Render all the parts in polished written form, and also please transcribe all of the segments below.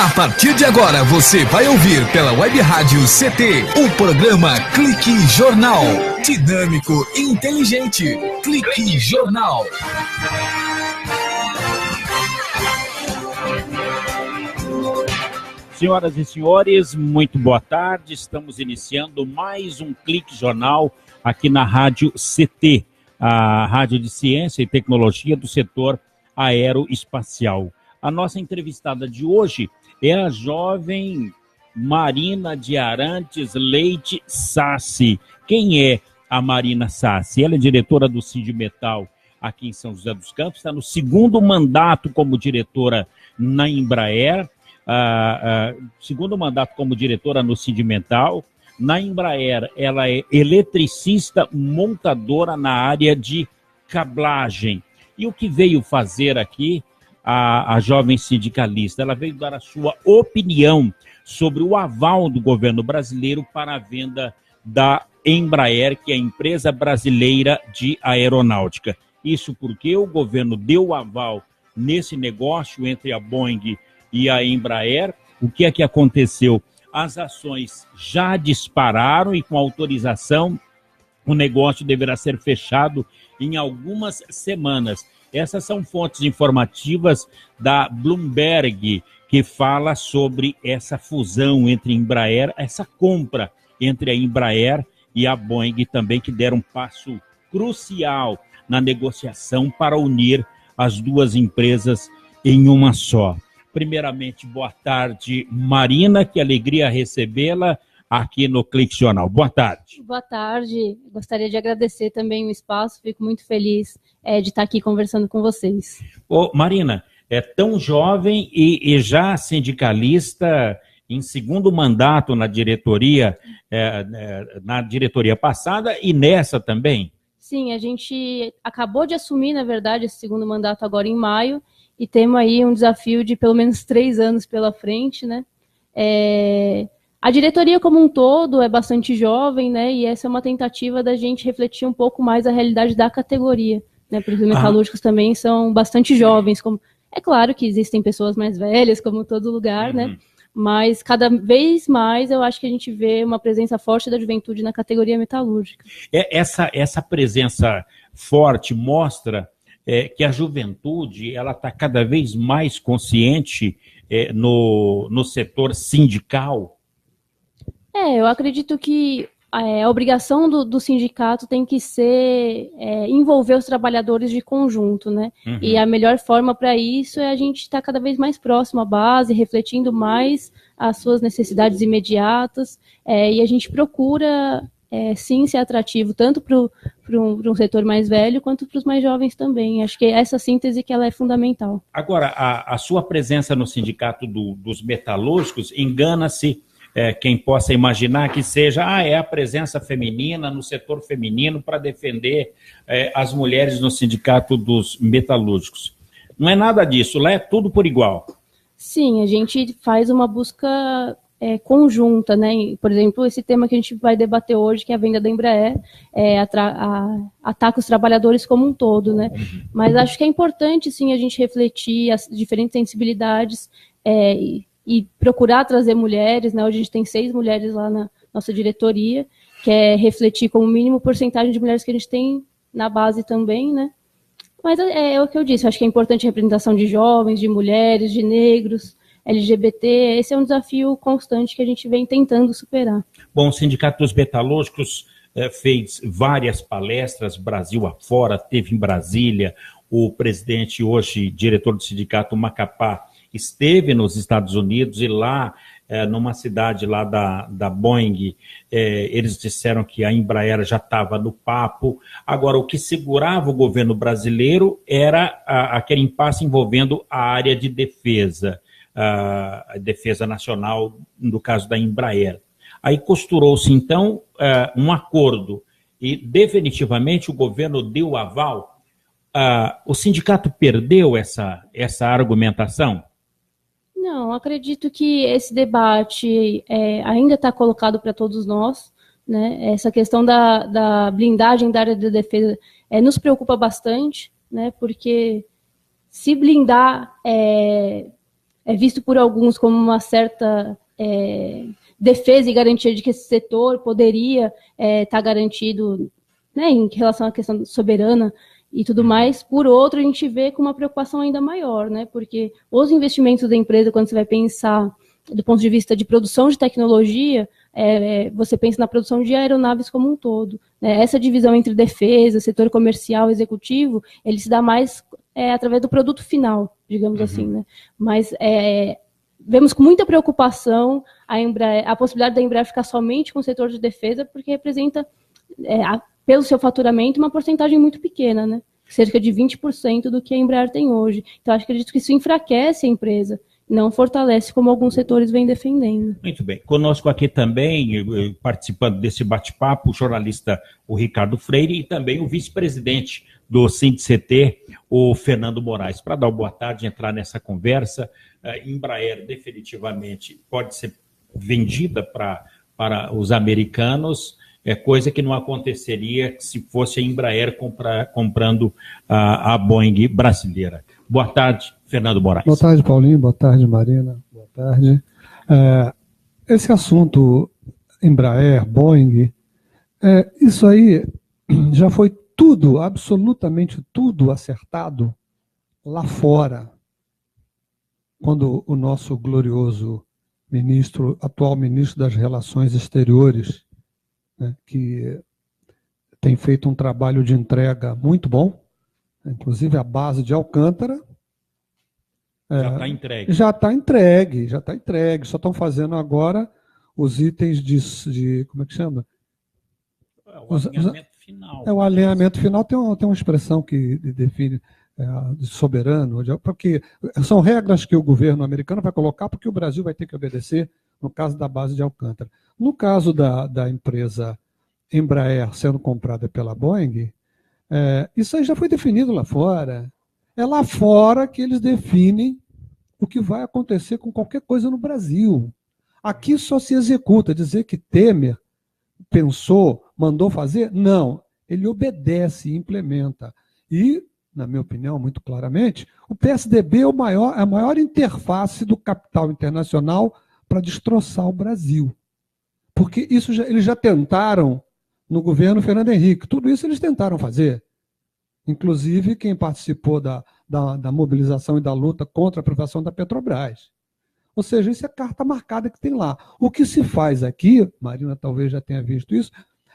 A partir de agora você vai ouvir pela Web Rádio CT o programa Clique Jornal. Dinâmico e inteligente. Clique Jornal. Senhoras e senhores, muito boa tarde. Estamos iniciando mais um Clique Jornal aqui na Rádio CT, a Rádio de Ciência e Tecnologia do setor aeroespacial. A nossa entrevistada de hoje é a jovem Marina de Arantes Leite Sassi. Quem é a Marina Sassi? Ela é diretora do Sindimetal aqui em São José dos Campos, está no segundo mandato como diretora na Embraer, segundo mandato como diretora no Sindimetal. Na Embraer, ela é eletricista montadora na área de cablagem. E o que veio fazer aqui a jovem sindicalista? Ela veio dar a sua opinião sobre o aval do governo brasileiro para a venda da Embraer, que é a empresa brasileira de aeronáutica. Isso porque o governo deu o aval nesse negócio entre a Boeing e a Embraer. O que é que aconteceu? As ações já dispararam e, com autorização, o negócio deverá ser fechado em algumas semanas. Essas são fontes informativas da Bloomberg, que fala sobre essa fusão entre a Embraer, essa compra entre a Embraer e a Boeing também, que deram um passo crucial na negociação para unir as duas empresas em uma só. Primeiramente, boa tarde, Marina, que alegria recebê-la aqui no Clique Jornal. Boa tarde. Boa tarde. Gostaria de agradecer também o espaço, fico muito feliz de estar aqui conversando com vocês. Ô, Marina, é tão jovem e já sindicalista em segundo mandato na diretoria passada e nessa também? Sim, a gente acabou de assumir, na verdade, esse segundo mandato agora em maio, e temos aí um desafio de pelo menos 3 anos pela frente, né? A diretoria como um todo é bastante jovem, né? E essa é uma tentativa da gente refletir um pouco mais a realidade da categoria, né? Porque os metalúrgicos também são bastante jovens. É claro que existem pessoas mais velhas, como todo lugar, né? Mas cada vez mais eu acho que a gente vê uma presença forte da juventude na categoria metalúrgica. Essa presença forte mostra que a juventude ela está cada vez mais consciente no setor sindical. Eu acredito que a obrigação do sindicato tem que ser envolver os trabalhadores de conjunto, né? Uhum. E a melhor forma para isso é a gente estar cada vez mais próximo à base, refletindo mais as suas necessidades imediatas, e a gente procura sim ser atrativo tanto para um setor mais velho quanto para os mais jovens também. Acho que essa síntese que ela é fundamental. Agora, a sua presença no sindicato dos metalúrgicos engana-se quem possa imaginar que seja a presença feminina no setor feminino para defender as mulheres no sindicato dos metalúrgicos. Não é nada disso, lá é tudo por igual. Sim, a gente faz uma busca conjunta, né? Por exemplo, esse tema que a gente vai debater hoje, que é a venda da Embraer, ataca os trabalhadores como um todo, né? Mas acho que é importante, sim, a gente refletir as diferentes sensibilidades e procurar trazer mulheres, né? Hoje a gente tem 6 mulheres lá na nossa diretoria, que é refletir como mínimo porcentagem de mulheres que a gente tem na base também, né? Mas é o que eu disse, acho que é importante a representação de jovens, de mulheres, de negros, LGBT. Esse é um desafio constante que a gente vem tentando superar. Bom, o Sindicato dos Metalúrgicos fez várias palestras Brasil afora, teve em Brasília, o presidente hoje, diretor do sindicato, Macapá, esteve nos Estados Unidos e lá, numa cidade lá da Boeing, eles disseram que a Embraer já estava no papo. Agora, o que segurava o governo brasileiro era aquele impasse envolvendo a área de defesa, a defesa nacional, no caso da Embraer. Aí costurou-se, então, um acordo e definitivamente o governo deu aval. O sindicato perdeu essa argumentação? Não, acredito que esse debate ainda está colocado para todos nós, né? Essa questão da blindagem da área de defesa nos preocupa bastante, né? Porque se blindar é visto por alguns como uma certa defesa e garantia de que esse setor poderia estar garantido, né, em relação à questão soberana e tudo mais. Por outro, a gente vê com uma preocupação ainda maior, né, porque os investimentos da empresa, quando você vai pensar do ponto de vista de produção de tecnologia, você pensa na produção de aeronaves como um todo, né? Essa divisão entre defesa, setor comercial, executivo, ele se dá mais através do produto final, digamos assim, né? Mas vemos com muita preocupação a possibilidade da Embraer ficar somente com o setor de defesa, porque representa, pelo seu faturamento, uma porcentagem muito pequena, né? Cerca de 20% do que a Embraer tem hoje. Então, acredito que isso enfraquece a empresa, não fortalece, como alguns setores vêm defendendo. Muito bem. Conosco aqui também, participando desse bate-papo, o jornalista o Ricardo Freire e também o vice-presidente do SINDICT, o Fernando Moraes. Para dar uma boa tarde, entrar nessa conversa, Embraer definitivamente pode ser vendida para os americanos, coisa que não aconteceria se fosse a Embraer comprando a Boeing brasileira. Boa tarde, Fernando Moraes. Boa tarde, Paulinho. Boa tarde, Marina. Boa tarde. Esse assunto Embraer, Boeing, isso aí já foi tudo, absolutamente tudo acertado lá fora, quando o nosso glorioso atual ministro das Relações Exteriores, né, que tem feito um trabalho de entrega muito bom, inclusive a base de Alcântara. Já está entregue. Já está entregue. Só estão fazendo agora os itens de como é que chama? O alinhamento final. O alinhamento final tem uma expressão que define de soberano, porque são regras que o governo americano vai colocar porque o Brasil vai ter que obedecer no caso da base de Alcântara. No caso da empresa Embraer sendo comprada pela Boeing, isso aí já foi definido lá fora. É lá fora que eles definem o que vai acontecer com qualquer coisa no Brasil. Aqui só se executa. Dizer que Temer pensou, mandou fazer, não. Ele obedece e implementa. E, na minha opinião, muito claramente, o PSDB é a maior interface do capital internacional para destroçar o Brasil. Porque eles já tentaram no governo Fernando Henrique. Tudo isso eles tentaram fazer. Inclusive quem participou da mobilização e da luta contra a privatização da Petrobras. Ou seja, isso é a carta marcada que tem lá. O que se faz aqui, Marina talvez já tenha visto isso,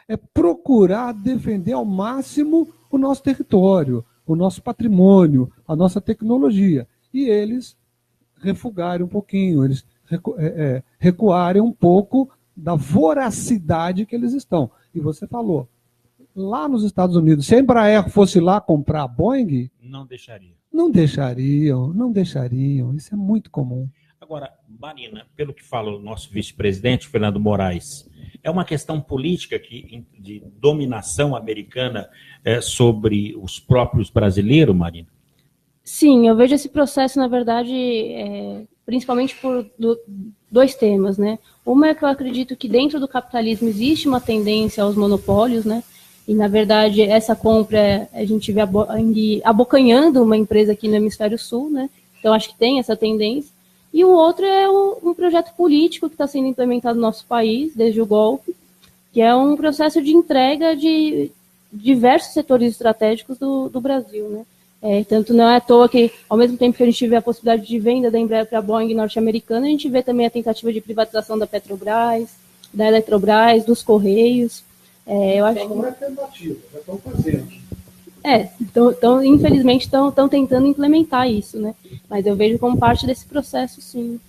é procurar defender ao máximo o nosso território, o nosso patrimônio, a nossa tecnologia. E eles refugarem um pouquinho, eles recuarem um pouco da voracidade que eles estão. E você falou, lá nos Estados Unidos, se a Embraer fosse lá comprar a Boeing... Não deixaria. Não deixariam. Isso é muito comum. Agora, Marina, pelo que fala o nosso vice-presidente, Fernando Moraes, é uma questão política de dominação americana sobre os próprios brasileiros, Marina? Sim, eu vejo esse processo, na verdade, principalmente por dois temas, né? Uma é que eu acredito que dentro do capitalismo existe uma tendência aos monopólios, né? E, na verdade, essa compra, a gente vê abocanhando uma empresa aqui no Hemisfério Sul, né? Então, acho que tem essa tendência. E o outro é um projeto político que está sendo implementado no nosso país, desde o golpe, que é um processo de entrega de diversos setores estratégicos do Brasil, né? Tanto não é à toa que, ao mesmo tempo que a gente vê a possibilidade de venda da Embraer para a Boeing norte-americana, a gente vê também a tentativa de privatização da Petrobras, da Eletrobras, dos Correios. Eu acho não é tentativa, já estão fazendo. Então, infelizmente, estão tentando implementar isso, né? Mas eu vejo como parte desse processo, sim.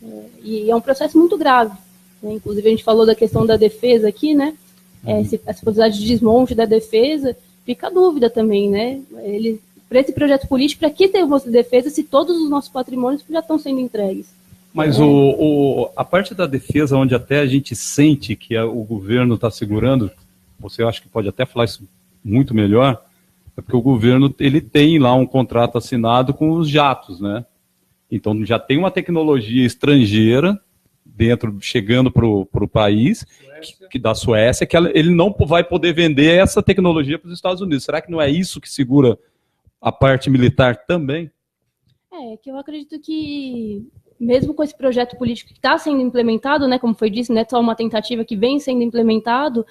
E é um processo muito grave, né? Inclusive, a gente falou da questão da defesa aqui, né? Essa possibilidade de desmonte da defesa, fica a dúvida também, né? Para esse projeto político, para que ter o posto de defesa se todos os nossos patrimônios já estão sendo entregues? Mas a parte da defesa, onde até a gente sente que o governo está segurando, você acha que pode até falar isso muito melhor, é porque o governo ele tem lá um contrato assinado com os jatos, né? Então já tem uma tecnologia estrangeira chegando para o país, que da Suécia, que ele não vai poder vender essa tecnologia para os Estados Unidos. Será que não é isso que segura a parte militar também? Que eu acredito que mesmo com esse projeto político que está sendo implementado, né, como foi dito, não é só uma tentativa que vem sendo implementado,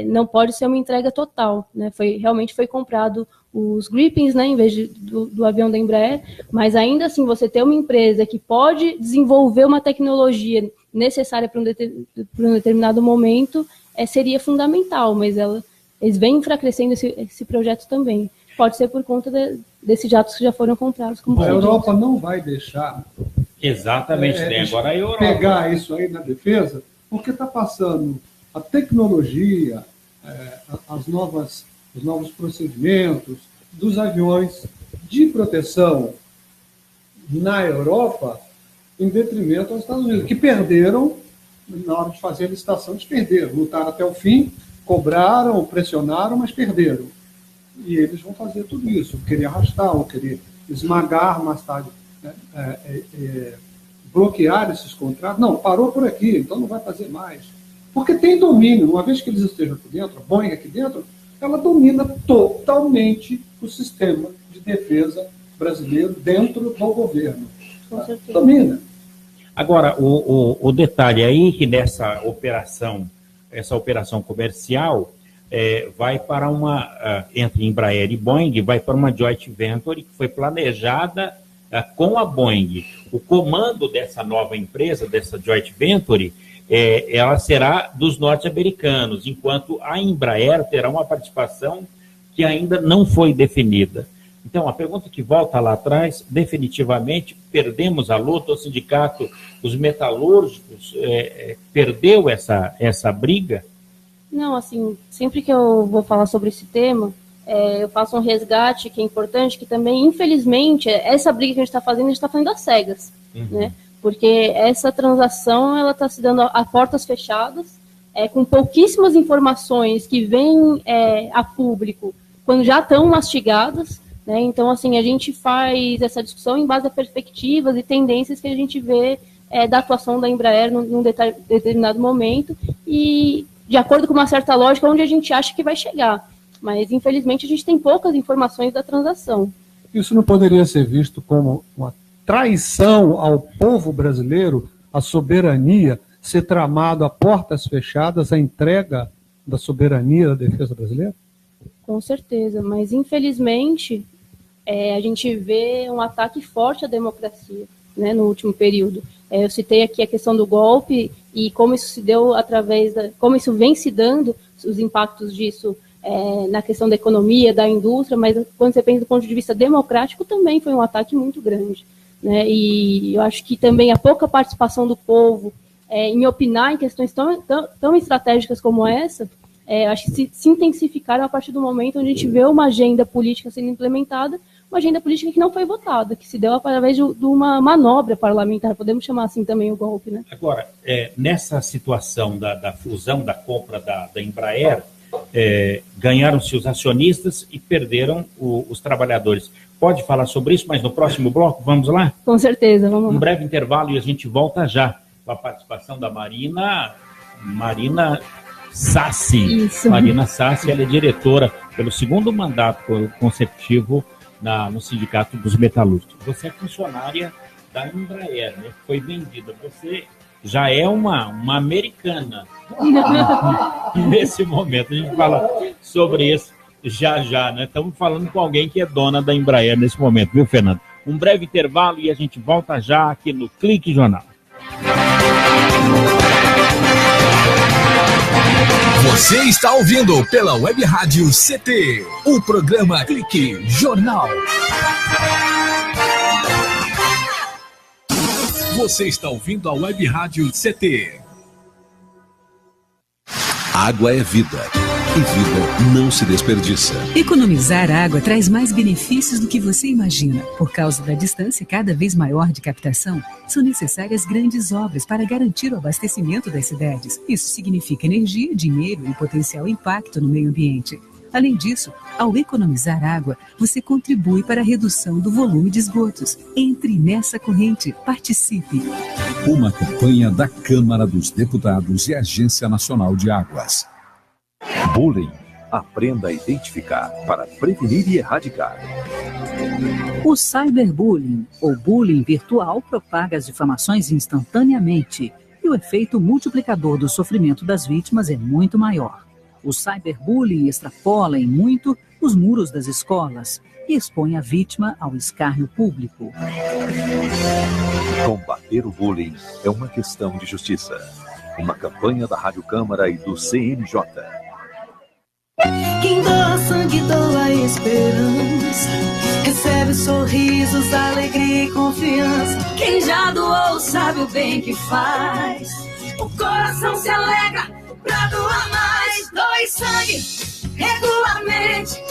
não pode ser uma entrega total, né, realmente foi comprado os Gripen, né, em vez do avião da Embraer, mas ainda assim você ter uma empresa que pode desenvolver uma tecnologia necessária para um determinado momento seria fundamental, mas eles vêm enfraquecendo esse projeto também. Pode ser por conta desses jatos que já foram comprados. Como a Europa não vai deixar exatamente, agora a Europa pegar isso aí na defesa, porque está passando a tecnologia, os novos procedimentos dos aviões de proteção na Europa em detrimento aos Estados Unidos, que perderam, na hora de fazer a licitação, eles perderam, lutaram até o fim, cobraram, pressionaram, mas perderam. E eles vão fazer tudo isso, querer arrastar, ou querer esmagar mais tarde, bloquear esses contratos. Não, parou por aqui, então não vai fazer mais. Porque tem domínio, uma vez que eles estejam aqui dentro, a Boeing aqui dentro, ela domina totalmente o sistema de defesa brasileiro dentro do governo. Domina. Agora, o detalhe aí que nessa operação, essa operação comercial, vai para entre Embraer e Boeing, vai para uma joint venture que foi planejada com a Boeing. O comando dessa nova empresa, dessa joint venture, ela será dos norte-americanos, enquanto a Embraer terá uma participação que ainda não foi definida. Então, a pergunta que volta lá atrás, definitivamente perdemos a luta, o sindicato, os metalúrgicos, perdeu essa briga? Não, assim, sempre que eu vou falar sobre esse tema, eu faço um resgate que é importante, que também, infelizmente, essa briga que a gente está fazendo às cegas, né? Porque essa transação, ela está se dando a portas fechadas, com pouquíssimas informações que vêm a público, quando já estão mastigadas, né? Então, assim, a gente faz essa discussão em base a perspectivas e tendências que a gente vê da atuação da Embraer num determinado momento e de acordo com uma certa lógica onde a gente acha que vai chegar. Mas, infelizmente, a gente tem poucas informações da transação. Isso não poderia ser visto como uma traição ao povo brasileiro, a soberania, ser tramado a portas fechadas, a entrega da soberania da defesa brasileira? Com certeza, mas, infelizmente, a gente vê um ataque forte à democracia, né, no último período. Eu citei aqui a questão do golpe e como isso se deu como isso vem se dando, os impactos disso na questão da economia, da indústria, mas quando você pensa do ponto de vista democrático, também foi um ataque muito grande, né? E eu acho que também a pouca participação do povo em opinar em questões tão estratégicas como essa, acho que se intensificaram a partir do momento onde a gente vê uma agenda política sendo implementada, uma agenda política que não foi votada, que se deu através de uma manobra parlamentar, podemos chamar assim também o golpe, né? Agora, nessa situação da fusão, da compra da Embraer, ganharam-se os acionistas e perderam os trabalhadores. Pode falar sobre isso, mas no próximo bloco, vamos lá? Com certeza, vamos lá. Um breve intervalo e a gente volta já com a participação da Marina Sassi. Isso. Marina Sassi, ela é diretora pelo segundo mandato consecutivo no Sindicato dos Metalúrgicos. Você é funcionária da Embraer, né? Foi vendida. Você já é uma americana. Nesse momento, a gente fala sobre isso já, né? Estamos falando com alguém que é dona da Embraer nesse momento, viu, Fernando? Um breve intervalo e a gente volta já aqui no Clique Jornal. Você está ouvindo pela Web Rádio CT, o programa Clique Jornal. Você está ouvindo a Web Rádio CT. Água é vida. E vida não se desperdiça. Economizar água traz mais benefícios do que você imagina. Por causa da distância cada vez maior de captação, são necessárias grandes obras para garantir o abastecimento das cidades. Isso significa energia, dinheiro e potencial impacto no meio ambiente. Além disso, ao economizar água, você contribui para a redução do volume de esgotos. Entre nessa corrente, participe. Uma campanha da Câmara dos Deputados e Agência Nacional de Águas. Bullying. Aprenda a identificar para prevenir e erradicar. O cyberbullying, ou bullying virtual, propaga as difamações instantaneamente e o efeito multiplicador do sofrimento das vítimas é muito maior. O cyberbullying extrapola em muito os muros das escolas e expõe a vítima ao escárnio público. Combater o bullying é uma questão de justiça. Uma campanha da Rádio Câmara e do CNJ. Quem doa sangue, doa esperança. Recebe sorrisos, alegria e confiança. Quem já doou sabe o bem que faz. O coração se alegra pra doar mais. Doe sangue regularmente.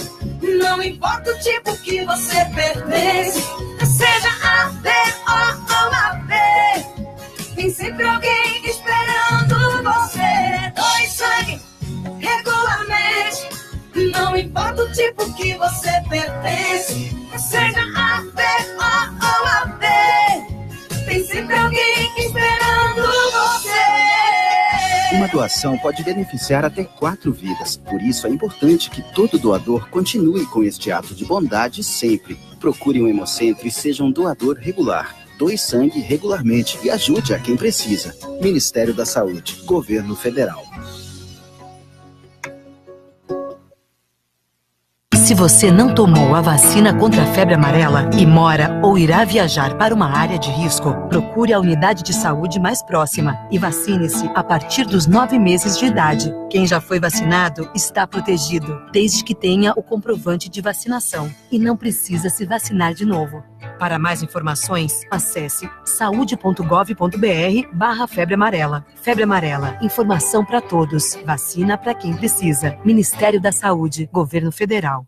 Não importa o tipo que você pertence. Seja A, B ou AB. Tem sempre alguém esperando você. Doe sangue regularmente. Não importa o tipo que você pertence. Seja A, B ou AB. Tem sempre alguém esperando você. Uma doação pode beneficiar até 4 vidas. Por isso é importante que todo doador continue com este ato de bondade sempre. Procure um hemocentro e seja um doador regular. Doe sangue regularmente e ajude a quem precisa. Ministério da Saúde, Governo Federal. Se você não tomou a vacina contra a febre amarela e mora ou irá viajar para uma área de risco, procure a unidade de saúde mais próxima e vacine-se a partir dos 9 meses de idade. Quem já foi vacinado está protegido, desde que tenha o comprovante de vacinação e não precisa se vacinar de novo. Para mais informações, acesse saude.gov.br/febre amarela. Febre amarela, informação para todos, vacina para quem precisa. Ministério da Saúde, Governo Federal.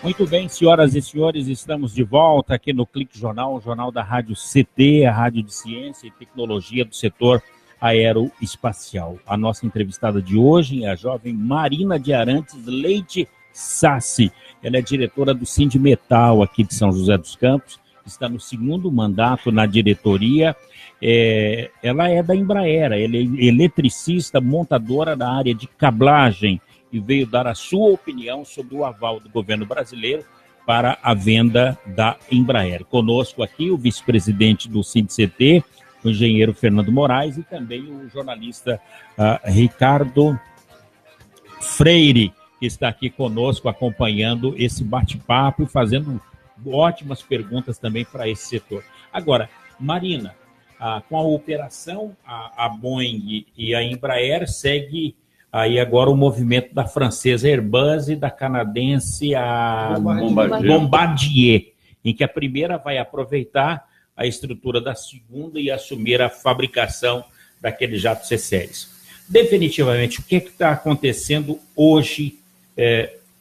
Muito bem, senhoras e senhores, estamos de volta aqui no Clique Jornal, o jornal da Rádio CT, a Rádio de Ciência e Tecnologia do setor aeroespacial. A nossa entrevistada de hoje é a jovem Marina de Arantes Leite Sassi. Ela é diretora do Sindimetal aqui de São José dos Campos, está no 2º mandato na diretoria. Ela é da Embraer, ela é eletricista, montadora da área de cablagem, e veio dar a sua opinião sobre o aval do governo brasileiro para a venda da Embraer. Conosco aqui o vice-presidente do SINDCT, o engenheiro Fernando Moraes, e também o jornalista Ricardo Freire, que está aqui conosco acompanhando esse bate-papo e fazendo ótimas perguntas também para esse setor. Agora, Marina, com a operação, a Boeing e a Embraer segue aí agora o movimento da francesa Airbus e da canadense a Bombardier, em que a primeira vai aproveitar a estrutura da segunda e assumir a fabricação daquele jato C-Series. Definitivamente, o que está acontecendo hoje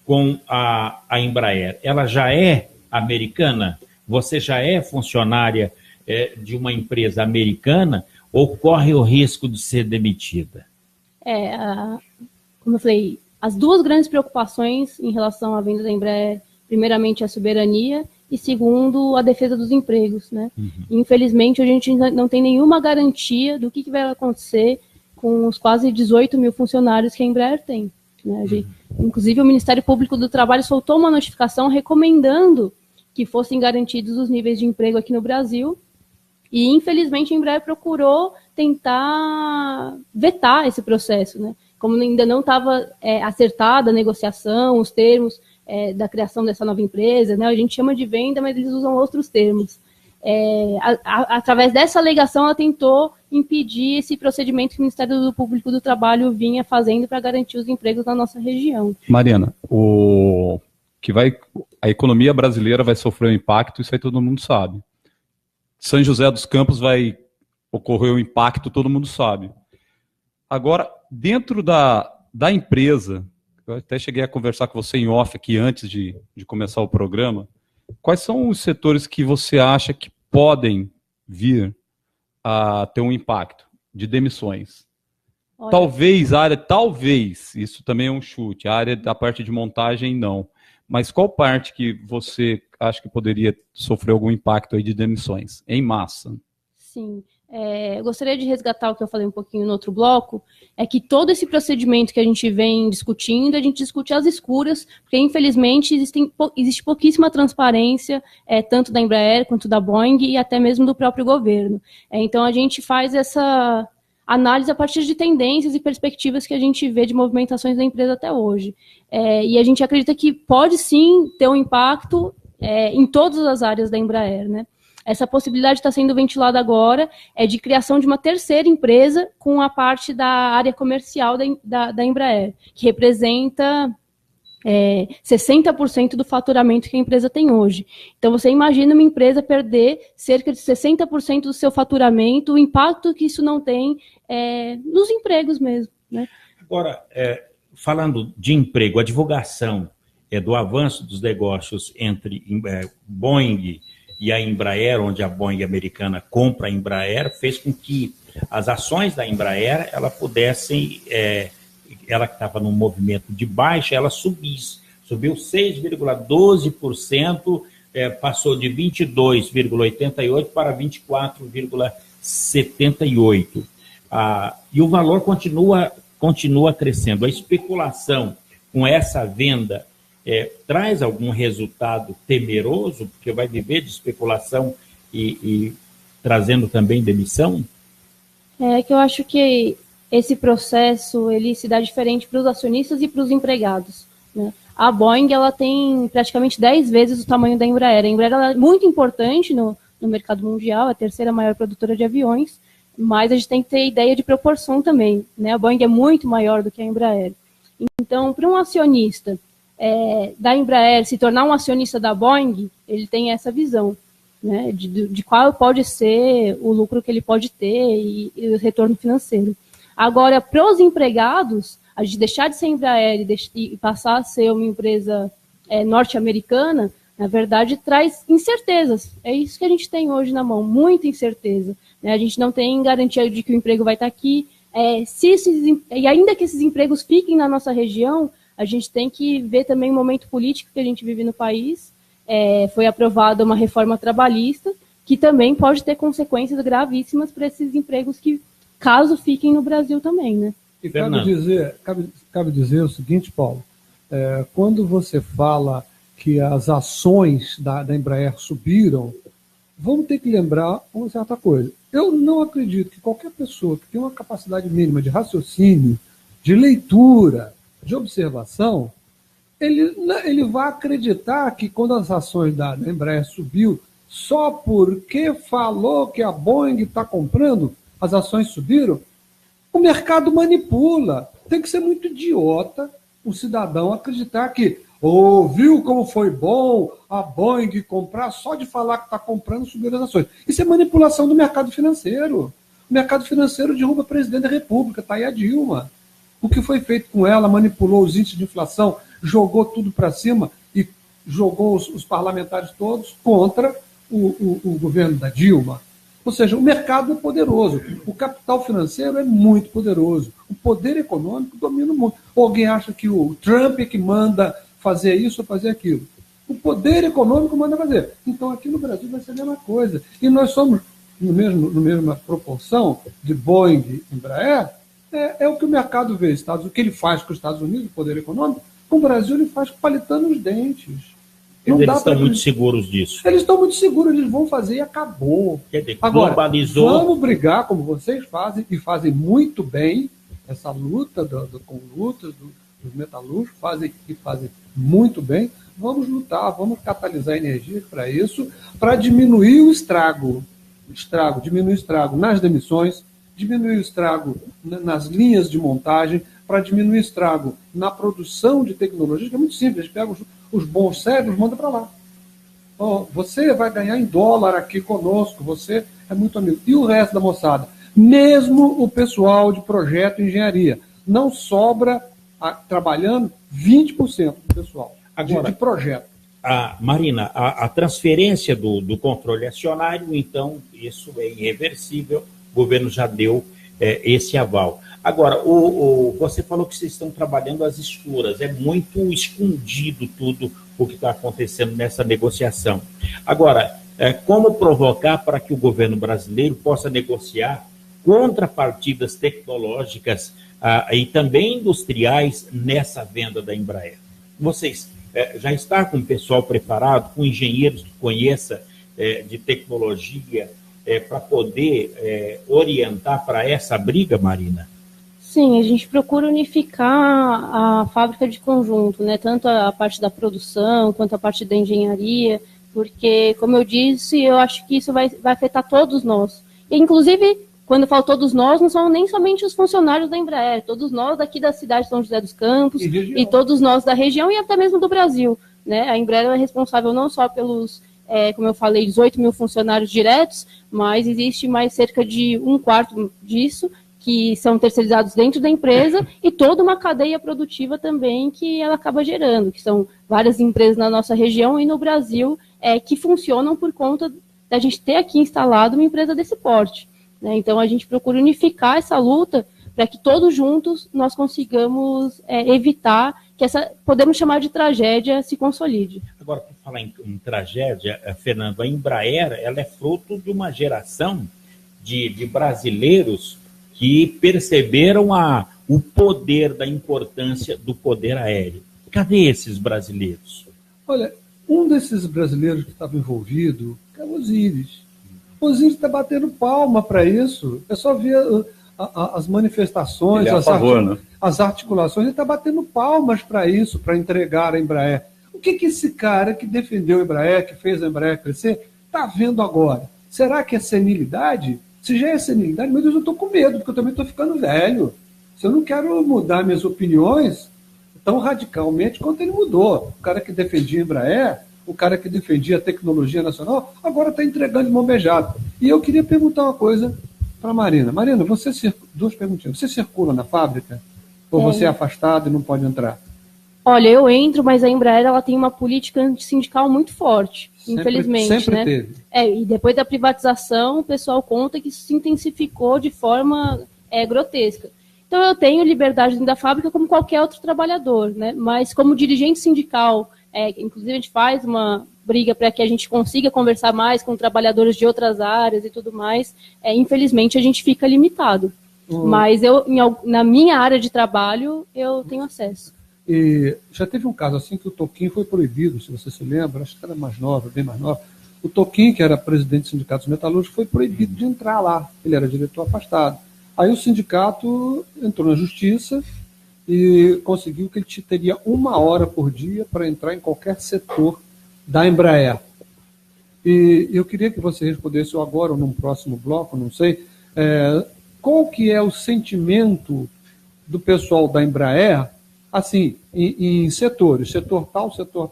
com a Embraer? Ela já é americana? Você já é funcionária de uma empresa americana ou corre o risco de ser demitida? Como eu falei, as duas grandes preocupações em relação à venda da Embraer, primeiramente a soberania e segundo a defesa dos empregos, né? Infelizmente, a gente não tem nenhuma garantia do que vai acontecer com os quase 18 mil funcionários que a Embraer tem, né? Inclusive, o Ministério Público do Trabalho soltou uma notificação recomendando que fossem garantidos os níveis de emprego aqui no Brasil. E, infelizmente, a Embraer procurou tentar vetar esse processo, né? Como ainda não estava acertada a negociação, os termos da criação dessa nova empresa, né? A gente chama de venda, mas eles usam outros termos. Através dessa alegação, ela tentou impedir esse procedimento que o Ministério Público do Trabalho vinha fazendo para garantir os empregos na nossa região. Mariana, a economia brasileira vai sofrer um impacto, isso aí todo mundo sabe. São José dos Campos vai ocorrer um impacto, todo mundo sabe. Agora, dentro da empresa, eu até cheguei a conversar com você em off aqui antes de começar o programa, quais são os setores que você acha que podem vir a ter um impacto de demissões? Olha, talvez, isso também é um chute, a área da parte de montagem não, mas qual parte que você acha que poderia sofrer algum impacto aí de demissões, em massa? Sim. Eu gostaria de resgatar o que eu falei um pouquinho no outro bloco, é que todo esse procedimento que a gente vem discutindo, a gente discute às escuras, porque infelizmente existe pouquíssima transparência, tanto da Embraer quanto da Boeing e até mesmo do próprio governo. Então a gente faz essa análise a partir de tendências e perspectivas que a gente vê de movimentações da empresa até hoje. E a gente acredita que pode sim ter um impacto em todas as áreas da Embraer, né? Essa possibilidade está sendo ventilada agora, de criação de uma terceira empresa com a parte da área comercial da Embraer, que representa 60% do faturamento que a empresa tem hoje. Então, você imagina uma empresa perder cerca de 60% do seu faturamento, o impacto que isso não tem nos empregos mesmo, né? Agora, falando de emprego, a divulgação do avanço dos negócios entre Boeing e a Embraer, onde a Boeing americana compra a Embraer, fez com que as ações da Embraer ela pudessem, ela que estava num movimento de baixa, ela subisse. Subiu 6,12%, passou de 22,88% para 24,78%. E o valor continua crescendo. A especulação com essa venda traz algum resultado temeroso, porque vai viver de especulação e trazendo também demissão? Que eu acho que esse processo ele se dá diferente para os acionistas e para os empregados, né? A Boeing ela tem praticamente 10 vezes o tamanho da Embraer. A Embraer ela é muito importante no mercado mundial, a terceira maior produtora de aviões, mas a gente tem que ter ideia de proporção também, né? A Boeing é muito maior do que a Embraer. Então, para um acionista da Embraer se tornar um acionista da Boeing, ele tem essa visão, né, de qual pode ser o lucro que ele pode ter e o retorno financeiro. Agora, para os empregados, a gente deixar de ser Embraer e passar a ser uma empresa norte-americana, na verdade, traz incertezas. É isso que a gente tem hoje na mão, muita incerteza, né? A gente não tem garantia de que o emprego vai estar aqui. E ainda que esses empregos fiquem na nossa região, a gente tem que ver também o momento político que a gente vive no país. Foi aprovada uma reforma trabalhista que também pode ter consequências gravíssimas para esses empregos que, caso fiquem no Brasil também, né? E cabe dizer o seguinte, Paulo, quando você fala que as ações da Embraer subiram, vamos ter que lembrar uma certa coisa. Eu não acredito que qualquer pessoa que tem uma capacidade mínima de raciocínio, de leitura, de observação, ele vai acreditar que quando as ações da Embraer subiu, só porque falou que a Boeing está comprando, as ações subiram. O mercado manipula. Tem que ser muito idiota o cidadão acreditar que viu como foi bom a Boeing comprar, só de falar que está comprando, subiram as ações. Isso é manipulação do mercado financeiro. O mercado financeiro derruba o presidente da República, está aí a Dilma. O que foi feito com ela, manipulou os índices de inflação, jogou tudo para cima e jogou os parlamentares todos contra o governo da Dilma. Ou seja, o mercado é poderoso, o capital financeiro é muito poderoso, o poder econômico domina o mundo. Ou alguém acha que o Trump é que manda fazer isso ou fazer aquilo? O poder econômico manda fazer. Então aqui no Brasil vai ser a mesma coisa. E nós somos, na mesma proporção de Boeing e Embraer, é o que o mercado vê. O que ele faz com os Estados Unidos, o poder econômico, com o Brasil ele faz palitando os dentes. Eles estão muito seguros disso. Eles estão muito seguros, eles vão fazer e acabou. Agora, globalizou. Vamos brigar como vocês fazem, e fazem muito bem essa luta com lutas dos metalúrgicos, fazem muito bem. Vamos lutar, vamos catalisar energia para isso, para diminuir o estrago, diminuir o estrago nas demissões, diminuir o estrago nas linhas de montagem, para diminuir o estrago na produção de tecnologia, que é muito simples. Eles pegam os bons cérebros, mandam para lá. Você vai ganhar em dólar aqui conosco, você é muito amigo. E o resto da moçada? Mesmo o pessoal de projeto e engenharia. Não sobra, trabalhando, 20% do pessoal de projeto. Marina, a transferência do controle acionário, então, isso é irreversível, o governo já deu esse aval. Agora, você falou que vocês estão trabalhando às escuras, é muito escondido tudo o que está acontecendo nessa negociação. Agora, como provocar para que o governo brasileiro possa negociar contrapartidas tecnológicas e também industriais nessa venda da Embraer. Vocês já estão com o pessoal preparado, com engenheiros que conheça de tecnologia para poder orientar para essa briga, Marina? Sim, a gente procura unificar a fábrica de conjunto, né? Tanto a parte da produção quanto a parte da engenharia, porque, como eu disse, eu acho que isso vai afetar todos nós. E, inclusive, quando eu falo todos nós, não são nem somente os funcionários da Embraer, todos nós daqui da cidade de São José dos Campos e todos nós da região e até mesmo do Brasil, né? A Embraer é responsável não só pelos, como eu falei, 18 mil funcionários diretos, mas existe mais cerca de 1/4 disso que são terceirizados dentro da empresa e toda uma cadeia produtiva também que ela acaba gerando, que são várias empresas na nossa região e no Brasil que funcionam por conta da gente ter aqui instalado uma empresa desse porte. Né? Então, a gente procura unificar essa luta para que todos juntos nós consigamos evitar que podemos chamar de tragédia, se consolide. Agora, por falar em tragédia, Fernando, a Embraer ela é fruto de uma geração de brasileiros que perceberam o poder da importância do poder aéreo. Cadê esses brasileiros? Olha, um desses brasileiros que estava envolvido é o Osiris. O Osiris está batendo palma para isso. É só ver as manifestações, as articulações. Ele está batendo palmas para isso, para entregar a Embraer. O que esse cara que defendeu a Embraer, que fez a Embraer crescer, está vendo agora? Será que é senilidade? Se já é senilidade, meu Deus, eu estou com medo, porque eu também estou ficando velho. Se eu não quero mudar minhas opiniões tão radicalmente quanto ele mudou. O cara que defendia a Embraer, o cara que defendia a tecnologia nacional, agora está entregando de mão beijada. E eu queria perguntar uma coisa para a Marina. Marina, duas perguntinhas. Você circula na fábrica? Ou você é afastado e não pode entrar? Olha, eu entro, mas a Embraer ela tem uma política antissindical muito forte, infelizmente. Sempre né? teve. E depois da privatização, o pessoal conta que isso se intensificou de forma grotesca. Então, eu tenho liberdade dentro da fábrica como qualquer outro trabalhador, né? Mas como dirigente sindical, inclusive a gente faz uma briga para que a gente consiga conversar mais com trabalhadores de outras áreas e tudo mais, infelizmente a gente fica limitado. Mas na minha área de trabalho, eu tenho acesso. E já teve um caso assim que o Toquinho foi proibido, se você se lembra, acho que era mais nova, bem mais nova. O Toquinho, que era presidente do Sindicato dos Metalúrgicos, foi proibido de entrar lá. Ele era diretor afastado. Aí o sindicato entrou na justiça e conseguiu que ele teria 1 hora por dia para entrar em qualquer setor da Embraer. E eu queria que você respondesse agora ou num próximo bloco, não sei, qual que é o sentimento do pessoal da Embraer, assim, em setores, setor tal e setor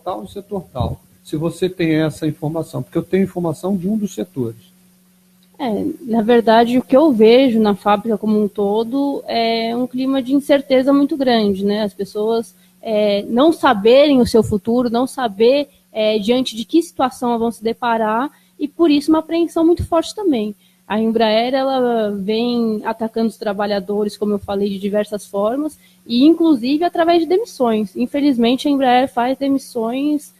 tal, se você tem essa informação, porque eu tenho informação de um dos setores. Na verdade, o que eu vejo na fábrica como um todo é um clima de incerteza muito grande, né? As pessoas não saberem o seu futuro, não saber diante de que situação vão se deparar, e por isso uma apreensão muito forte também. A Embraer ela vem atacando os trabalhadores, como eu falei, de diversas formas, e inclusive através de demissões. Infelizmente, a Embraer faz demissões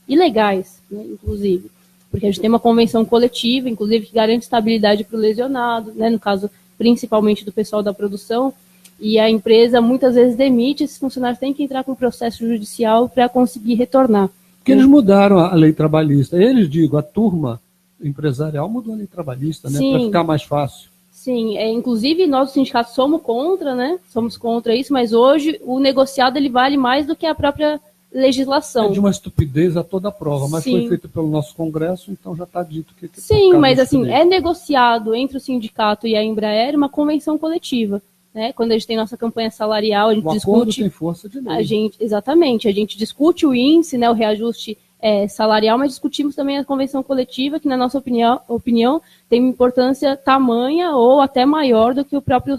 ilegais, né, inclusive, porque a gente tem uma convenção coletiva, inclusive, que garante estabilidade para o lesionado, né, no caso, principalmente do pessoal da produção, e a empresa muitas vezes demite, esses funcionários têm que entrar com processo judicial para conseguir retornar. Porque eles mudaram a lei trabalhista. Eles, a turma empresarial mudou a lei trabalhista, né, para ficar mais fácil. Sim, inclusive nós, os sindicatos, somos contra, né? Somos contra isso, mas hoje o negociado ele vale mais do que a própria legislação. É de uma estupidez a toda prova, mas foi feito pelo nosso Congresso, então já está dito que... Sim, mas assim, é negociado entre o sindicato e a Embraer uma convenção coletiva. Né? Quando a gente tem nossa campanha salarial, a gente discute... O acordo tem força de lei. Exatamente, a gente discute o índice, né, o reajuste salarial, mas discutimos também a convenção coletiva, que na nossa opinião tem uma importância tamanha ou até maior do que o próprio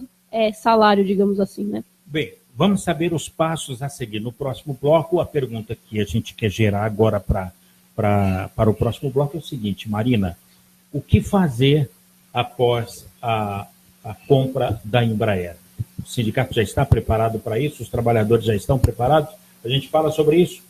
salário, digamos assim, né? Bem, vamos saber os passos a seguir. No próximo bloco, a pergunta que a gente quer gerar agora para o próximo bloco é o seguinte, Marina, o que fazer após a compra da Embraer? O sindicato já está preparado para isso? Os trabalhadores já estão preparados? A gente fala sobre isso.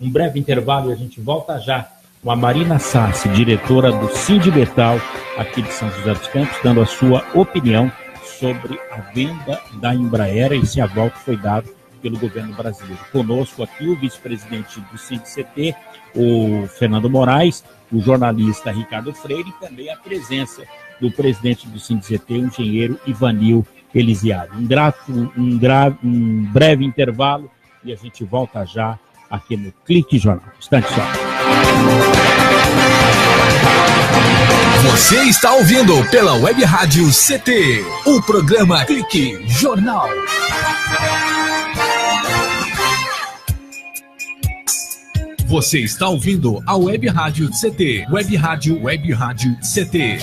Um breve intervalo e a gente volta já com a Marina Sassi, diretora do Sindibetal aqui de São José dos Campos, dando a sua opinião sobre a venda da Embraer, esse aval que foi dado pelo governo brasileiro. Conosco aqui o vice-presidente do SINDICT, o Fernando Moraes, o jornalista Ricardo Freire e também a presença do presidente do SINDICT, o engenheiro Ivanil Elisiário. Um breve intervalo e a gente volta já aqui no Clique Jornal. Instante só. Você está ouvindo pela Web Rádio CT, o programa Clique Jornal. Você está ouvindo a Web Rádio CT, Web Rádio CT.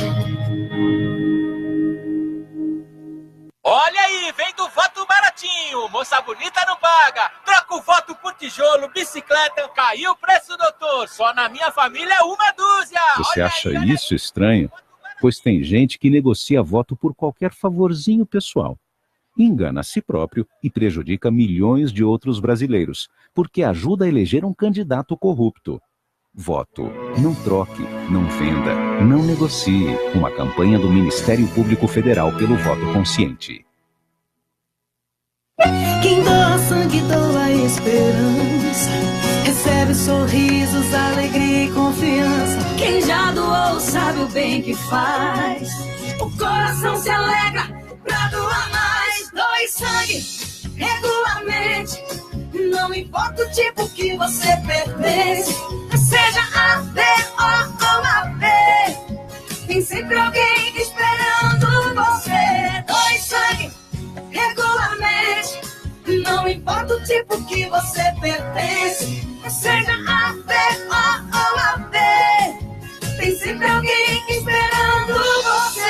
Olha aí, vem do voto baratinho, moça bonita não paga, troca o voto por tijolo, bicicleta, caiu o preço, doutor, só na minha família é uma dúzia. Você acha isso estranho? Pois tem gente que negocia voto por qualquer favorzinho pessoal. Engana a si próprio e prejudica milhões de outros brasileiros, porque ajuda a eleger um candidato corrupto. Voto. Não troque, não venda, não negocie. Uma campanha do Ministério Público Federal pelo voto consciente. Quem doa sangue, doa esperança. Recebe sorrisos, alegria e confiança. Quem já doou sabe o bem que faz. O coração se alegra pra doar mais. Doe sangue regularmente. Não importa o tipo que você pertence, seja A, B ou AB, tem sempre alguém esperando você. Doe sangue regularmente. Não importa o tipo que você pertence, seja A, B ou AB, tem sempre alguém esperando você.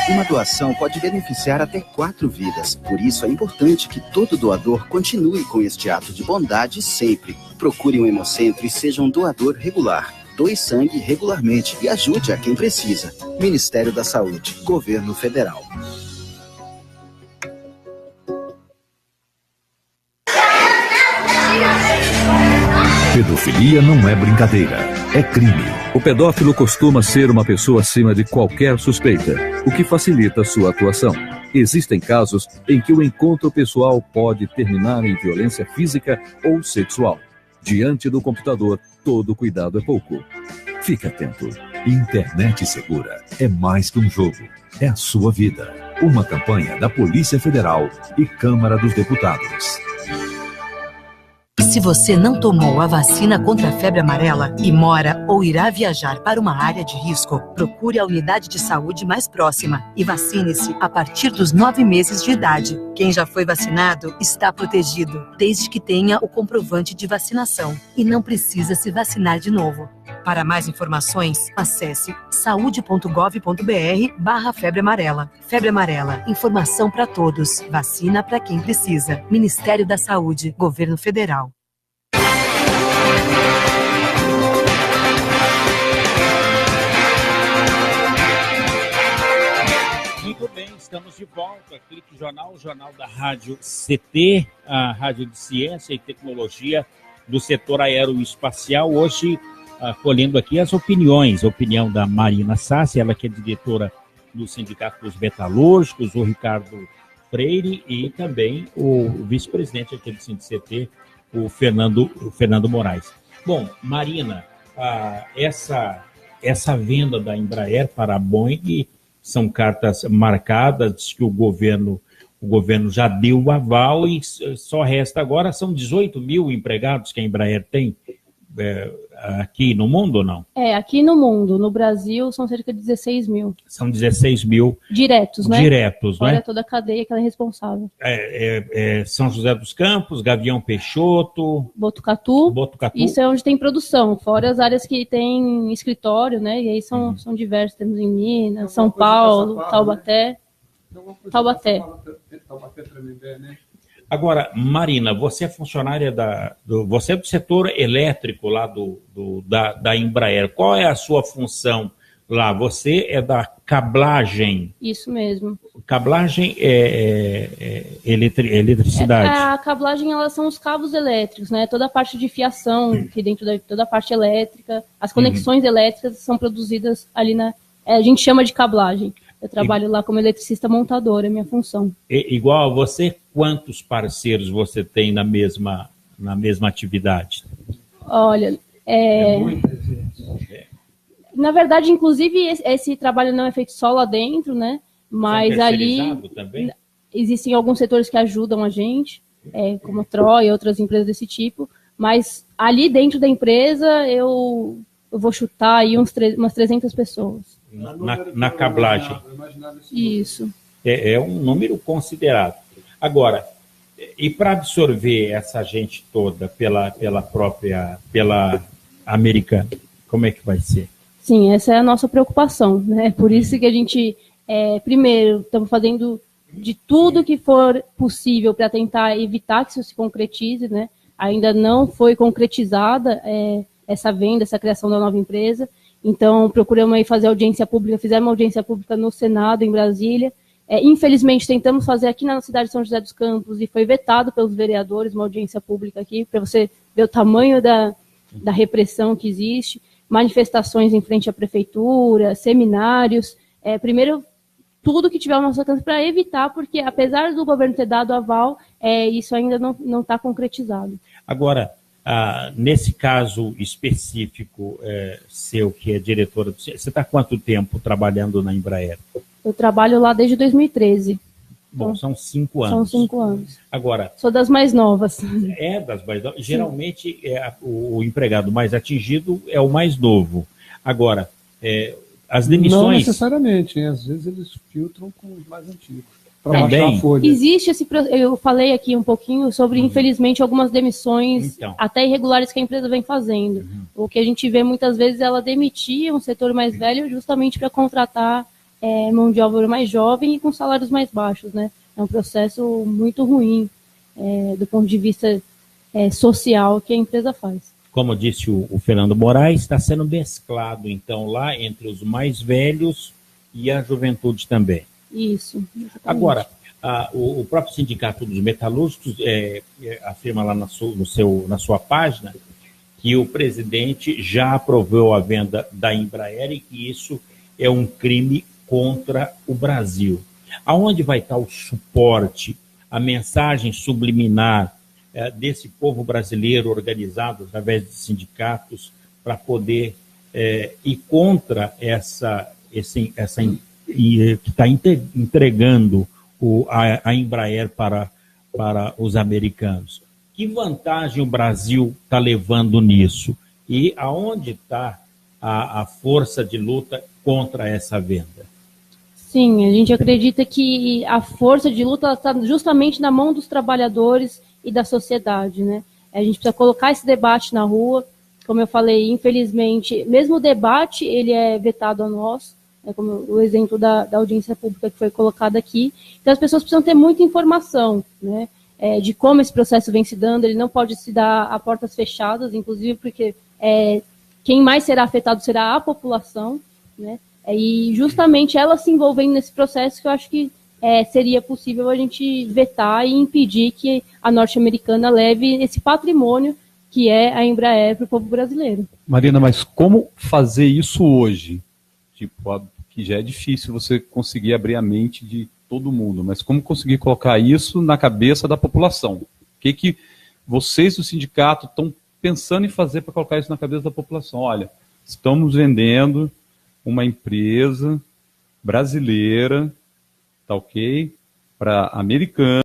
Uma doação pode beneficiar até 4 vidas. Por isso é importante que todo doador continue com este ato de bondade sempre. Procure um hemocentro e seja um doador regular. Doe sangue regularmente e ajude a quem precisa. Ministério da Saúde, Governo Federal. Pedofilia não é brincadeira, é crime. O pedófilo costuma ser uma pessoa acima de qualquer suspeita, o que facilita sua atuação. Existem casos em que o encontro pessoal pode terminar em violência física ou sexual. Diante do computador, todo cuidado é pouco. Fique atento. Internet segura é mais que um jogo, é a sua vida. Uma campanha da Polícia Federal e Câmara dos Deputados. Se você não tomou a vacina contra a febre amarela e mora ou irá viajar para uma área de risco, procure a unidade de saúde mais próxima e vacine-se a partir dos 9 meses de idade. Quem já foi vacinado está protegido, desde que tenha o comprovante de vacinação e não precisa se vacinar de novo. Para mais informações, acesse saude.gov.br/febre amarela. Febre amarela, informação para todos, vacina para quem precisa. Ministério da Saúde, Governo Federal. Muito bem, estamos de volta. Clique Jornal, o jornal da Rádio CT, a Rádio de Ciência e Tecnologia do setor aeroespacial. Hoje, colhendo aqui as opiniões, a opinião da Marina Sassi, ela que é diretora do Sindicato dos Metalúrgicos, o Ricardo Freire e também o vice-presidente aqui do SINDICT, o Fernando Moraes. Bom, Marina, essa venda da Embraer para a Boeing são cartas marcadas que o governo já deu o aval e só resta agora, são 18 mil empregados que a Embraer tem aqui no mundo ou não? Aqui no mundo. No Brasil são cerca de 16 mil. São 16 mil. Diretos, né? Diretos, né? Olha toda a cadeia que ela é responsável. São José dos Campos, Gavião Peixoto... Botucatu. Isso é onde tem produção, fora as áreas que tem escritório, né? E aí são diversos. Temos em Minas, São Paulo, Taubaté. Taubaté também, né? Agora, Marina, você é funcionária você é do setor elétrico lá da Embraer. Qual é a sua função lá. Você é da cablagem. Isso mesmo. Cablagem é eletricidade. A cablagem, elas são os cabos elétricos, né? Toda a parte de fiação, que dentro da toda a parte elétrica, as conexões elétricas são produzidas ali a gente chama de cablagem. Eu trabalho lá como eletricista montador, é minha função. Igual a você, quantos parceiros você tem na mesma atividade? Olha, na verdade, inclusive, esse trabalho não é feito só lá dentro, né? Mas ali também? Existem alguns setores que ajudam a gente, como a Troy e outras empresas desse tipo, mas ali dentro da empresa eu vou chutar aí umas 300 pessoas. Na cablagem. Isso. É um número considerável. Agora, e para absorver essa gente toda pela americana, como é que vai ser? Sim, essa é a nossa preocupação, né? Por isso que a gente, primeiro, estamos fazendo de tudo que for possível para tentar evitar que isso se concretize, né? Ainda não foi concretizada essa venda, essa criação da nova empresa. Então, procuramos aí fazer audiência pública, fizemos uma audiência pública no Senado, em Brasília. Infelizmente, tentamos fazer aqui na cidade de São José dos Campos e foi vetado pelos vereadores uma audiência pública aqui, para você ver o tamanho da repressão que existe, manifestações em frente à prefeitura, seminários. Primeiro, tudo que tiver ao nosso alcance para evitar, porque apesar do governo ter dado aval, isso ainda não está concretizado. Agora, nesse caso específico seu, que é diretora, você está há quanto tempo trabalhando na Embraer? Eu trabalho lá desde 2013. Bom, então, são 5 anos. São 5 anos. Agora, sou das mais novas. Das mais novas. Geralmente, o empregado mais atingido é o mais novo. Agora, as demissões... Não necessariamente, hein? Às vezes eles filtram com os mais antigos. Também. Existe eu falei aqui um pouquinho sobre, infelizmente, algumas demissões até irregulares que a empresa vem fazendo. O que a gente vê muitas vezes, ela demitir um setor mais velho justamente para contratar mão de obra mais jovem e com salários mais baixos, né? É um processo muito ruim do ponto de vista social que a empresa faz. Como disse o Fernando Moraes, está sendo mesclado, então, lá entre os mais velhos e a juventude também. Isso. Exatamente. Agora, o próprio Sindicato dos Metalúrgicos afirma lá na sua página que o presidente já aprovou a venda da Embraer e que isso é um crime contra o Brasil. Aonde vai estar o suporte, a mensagem subliminar desse povo brasileiro organizado através de sindicatos para poder ir contra essa que está entregando a Embraer para os americanos? Que vantagem o Brasil está levando nisso? E aonde está a força de luta contra essa venda? Sim, a gente acredita que a força de luta está justamente na mão dos trabalhadores e da sociedade, né? A gente precisa colocar esse debate na rua. Como eu falei, infelizmente, mesmo o debate, ele é vetado a nós, como o exemplo da audiência pública que foi colocada aqui. Então, as pessoas precisam ter muita informação, né, de como esse processo vem se dando. Ele não pode se dar a portas fechadas, inclusive porque quem mais será afetado será a população, né, e justamente ela se envolvendo nesse processo que eu acho que seria possível a gente vetar e impedir que a norte-americana leve esse patrimônio que é a Embraer para o povo brasileiro. Marina, mas como fazer isso hoje? Tipo, que já é difícil você conseguir abrir a mente de todo mundo, mas como conseguir colocar isso na cabeça da população? O que vocês do sindicato estão pensando em fazer para colocar isso na cabeça da população? Olha, estamos vendendo uma empresa brasileira, tá ok? Para americana.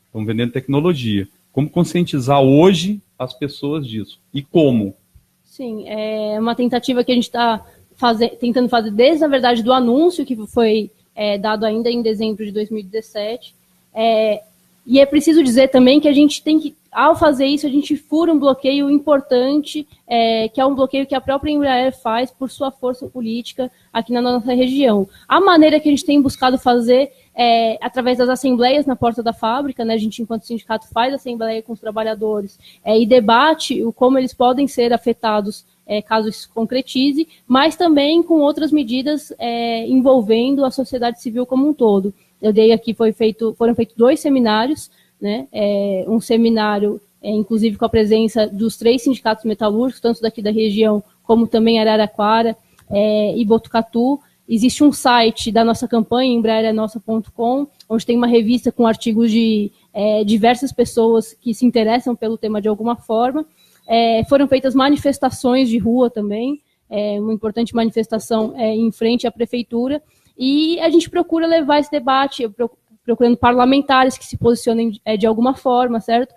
Estão vendendo tecnologia. Como conscientizar hoje as pessoas disso? E como? Sim, é uma tentativa que a gente está tentando fazer desde, na verdade, do anúncio que foi dado ainda em dezembro de 2017. E é preciso dizer também que a gente tem que, ao fazer isso, a gente fura um bloqueio importante, que é um bloqueio que a própria Embraer faz por sua força política aqui na nossa região. A maneira que a gente tem buscado fazer através das assembleias na porta da fábrica, né? A gente, enquanto sindicato, faz assembleia com os trabalhadores e debate como eles podem ser afetados caso isso se concretize, mas também com outras medidas envolvendo a sociedade civil como um todo. Eu dei aqui, foram feitos 2 seminários, né? Um seminário, inclusive com a presença dos 3 sindicatos metalúrgicos, tanto daqui da região como também Araraquara e Botucatu. Existe um site da nossa campanha, embraerenossa.com, onde tem uma revista com artigos de diversas pessoas que se interessam pelo tema de alguma forma. Foram feitas manifestações de rua também, uma importante manifestação em frente à prefeitura, e a gente procura levar esse debate, procurando parlamentares que se posicionem de alguma forma, certo?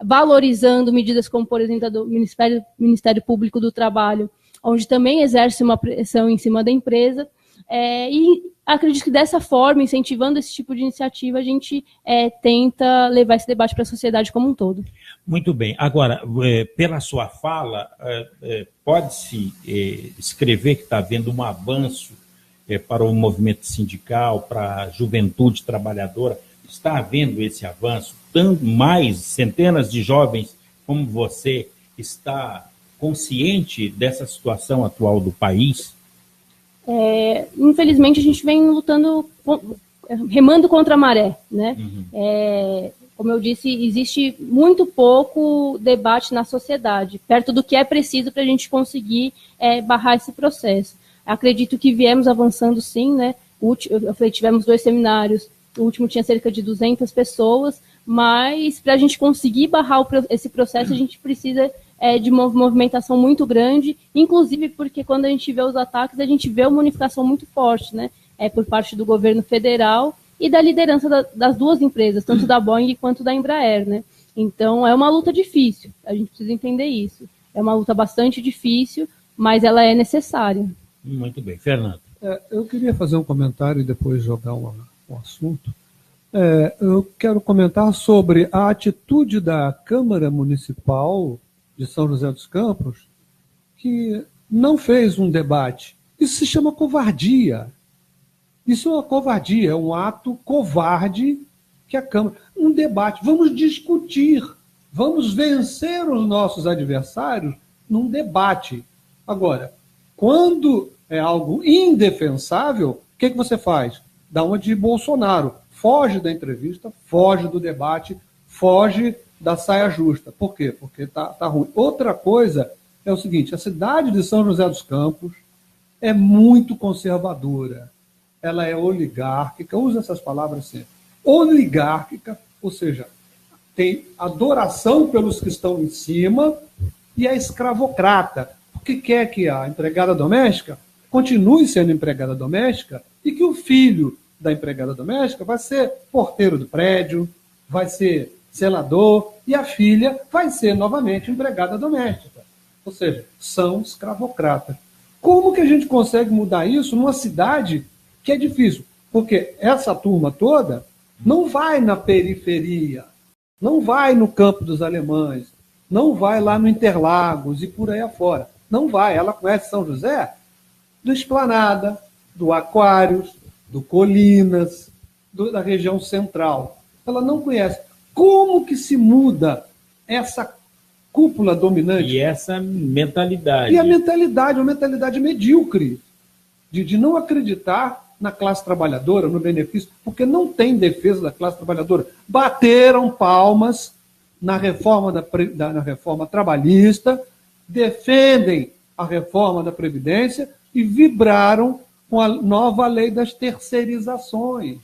Valorizando medidas como, por exemplo, a do Ministério Público do Trabalho, onde também exerce uma pressão em cima da empresa, e acredito que dessa forma, incentivando esse tipo de iniciativa, a gente tenta levar esse debate para a sociedade como um todo. Muito bem. Agora, pela sua fala, pode-se escrever que está havendo um avanço para o movimento sindical, para a juventude trabalhadora. Está havendo esse avanço? Mais centenas de jovens como você está consciente dessa situação atual do país? Infelizmente, a gente vem lutando, remando contra a maré, né? Como eu disse, existe muito pouco debate na sociedade, perto do que é preciso para a gente conseguir barrar esse processo. Acredito que viemos avançando sim, né? Eu falei, tivemos 2 seminários, o último tinha cerca de 200 pessoas, mas para a gente conseguir barrar esse processo, a gente precisa de uma movimentação muito grande, inclusive porque quando a gente vê os ataques, a gente vê uma unificação muito forte, né? Por parte do governo federal e da liderança das 2 empresas, tanto da Boeing quanto da Embraer, né? Então, é uma luta difícil, a gente precisa entender isso. É uma luta bastante difícil, mas ela é necessária. Muito bem. Fernando. Eu queria fazer um comentário e depois jogar um assunto. Eu quero comentar sobre a atitude da Câmara Municipal de São José dos Campos, que não fez um debate. Isso se chama covardia. Isso é uma covardia, é um ato covarde que a Câmara... Um debate, vamos discutir, vamos vencer os nossos adversários num debate. Agora, quando é algo indefensável, o que você faz? Dá uma de Bolsonaro. Foge da entrevista, foge do debate, foge da saia justa. Por quê? Porque tá ruim. Outra coisa é o seguinte, a cidade de São José dos Campos é muito conservadora. Ela é oligárquica, usa essas palavras sempre. Oligárquica, ou seja, tem adoração pelos que estão em cima e é escravocrata, porque quer que a empregada doméstica continue sendo empregada doméstica e que o filho da empregada doméstica vai ser porteiro do prédio, vai ser zelador e a filha vai ser novamente empregada doméstica. Ou seja, são escravocratas. Como que a gente consegue mudar isso numa cidade que é difícil? Porque essa turma toda não vai na periferia, não vai no Campo dos Alemães, não vai lá no Interlagos e por aí afora. Não vai. Ela conhece São José do Esplanada, do Aquários, do Colinas, da região central. Ela não conhece. Como que se muda essa cúpula dominante? E essa mentalidade. E a mentalidade, uma mentalidade medíocre, de não acreditar na classe trabalhadora, no benefício, porque não tem defesa da classe trabalhadora. Bateram palmas na reforma, na reforma trabalhista, defendem a reforma da Previdência e vibraram com a nova lei das terceirizações.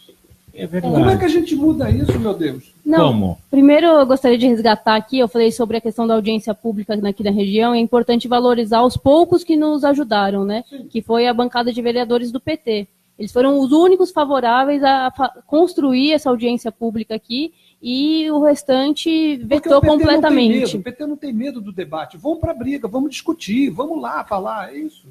É verdade. Como é que a gente muda isso, meu Deus? Não, Como? Primeiro eu gostaria de resgatar aqui, eu falei sobre a questão da audiência pública aqui na região, é importante valorizar os poucos que nos ajudaram, né? Sim. Que foi a bancada de vereadores do PT. Eles foram os únicos favoráveis a construir essa audiência pública aqui e o restante vetou completamente. O PT não tem medo do debate. Vamos para a briga, vamos discutir, vamos lá falar, é isso.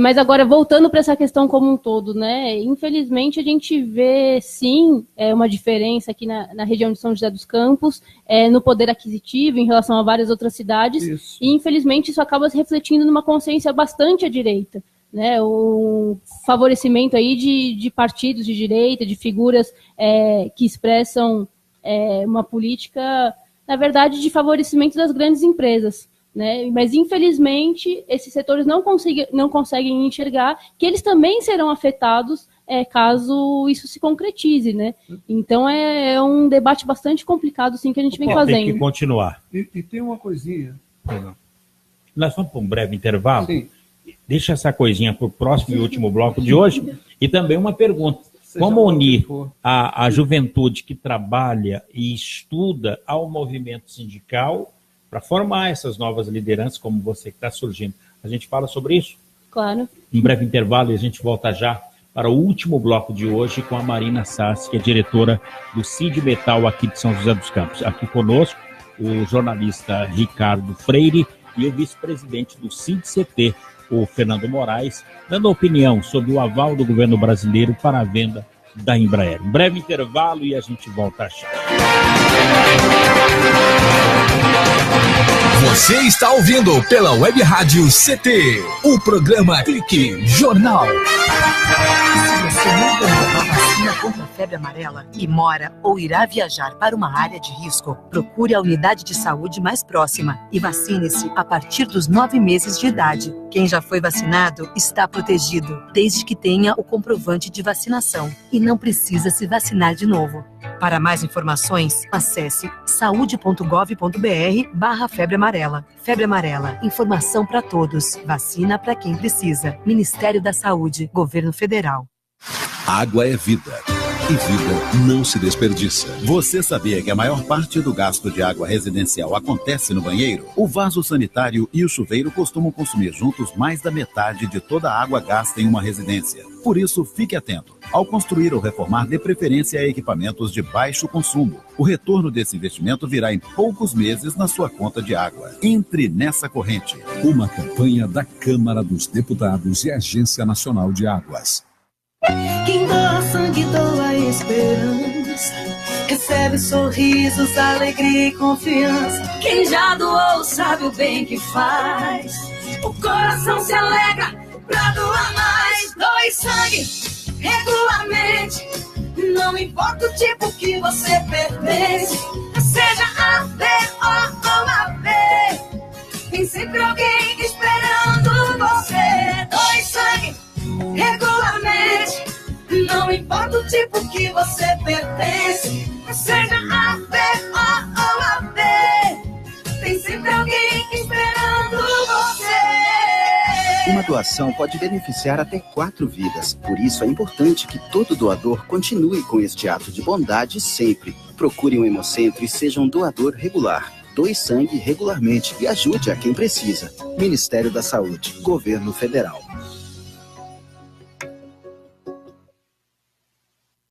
Mas agora, voltando para essa questão como um todo, né? Infelizmente, a gente vê, sim, uma diferença aqui na região de São José dos Campos, no poder aquisitivo em relação a várias outras cidades, isso. E, infelizmente, isso acaba se refletindo numa consciência bastante à direita. né, o favorecimento aí de partidos de direita, de figuras que expressam uma política, na verdade, de favorecimento das grandes empresas, né? Mas, infelizmente, esses setores não conseguem enxergar que eles também serão afetados caso isso se concretize, né? Então, é um debate bastante complicado, sim, que a gente vem fazendo. Tem que continuar. E tem uma coisinha. Nós vamos para um breve intervalo. Sim. Deixa essa coisinha para o próximo e último bloco de hoje. E também uma pergunta. Como unir a juventude que trabalha e estuda ao movimento sindical para formar essas novas lideranças, como você que está surgindo? A gente fala sobre isso? Claro. Um breve intervalo e a gente volta já para o último bloco de hoje com a Marina Sassi, que é diretora do CID Metal aqui de São José dos Campos. Aqui conosco, o jornalista Ricardo Freire e o vice-presidente do CID-CT, o Fernando Moraes, dando opinião sobre o aval do governo brasileiro para a venda da Embraer. Um breve intervalo e a gente volta já. Você está ouvindo pela Web Rádio CT, o programa Clique Jornal. Se você não tomou a vacina contra a febre amarela e mora ou irá viajar para uma área de risco, procure a unidade de saúde mais próxima e vacine-se a partir dos 9 meses de idade. Quem já foi vacinado está protegido, desde que tenha o comprovante de vacinação e não precisa se vacinar de novo. Para mais informações, acesse saude.gov.br/febre amarela. Febre amarela, informação para todos, vacina para quem precisa. Ministério da Saúde, Governo Federal. Água é vida. E vida não se desperdiça. Você sabia que a maior parte do gasto de água residencial acontece no banheiro? O vaso sanitário e o chuveiro costumam consumir juntos mais da metade de toda a água gasta em uma residência. Por isso, fique atento. Ao construir ou reformar, dê preferência a equipamentos de baixo consumo. O retorno desse investimento virá em poucos meses na sua conta de água. Entre nessa corrente. Uma campanha da Câmara dos Deputados e Agência Nacional de Águas. Quem doa sangue, doa esperança. Recebe sorrisos, alegria e confiança. Quem já doou sabe o bem que faz. O coração se alegra pra doar mais. Doe sangue regularmente. Não importa o tipo que você pertence. Seja A, B ou AB. Tem sempre alguém esperando você. Doe sangue regularmente. Não importa o tipo que você pertence. Seja A, B ou AB. Tem sempre alguém esperando você. Uma doação pode beneficiar até 4 vidas. Por isso é importante que todo doador continue com este ato de bondade sempre. Procure um hemocentro e seja um doador regular. Doe sangue regularmente e ajude a quem precisa. Ministério da Saúde, Governo Federal.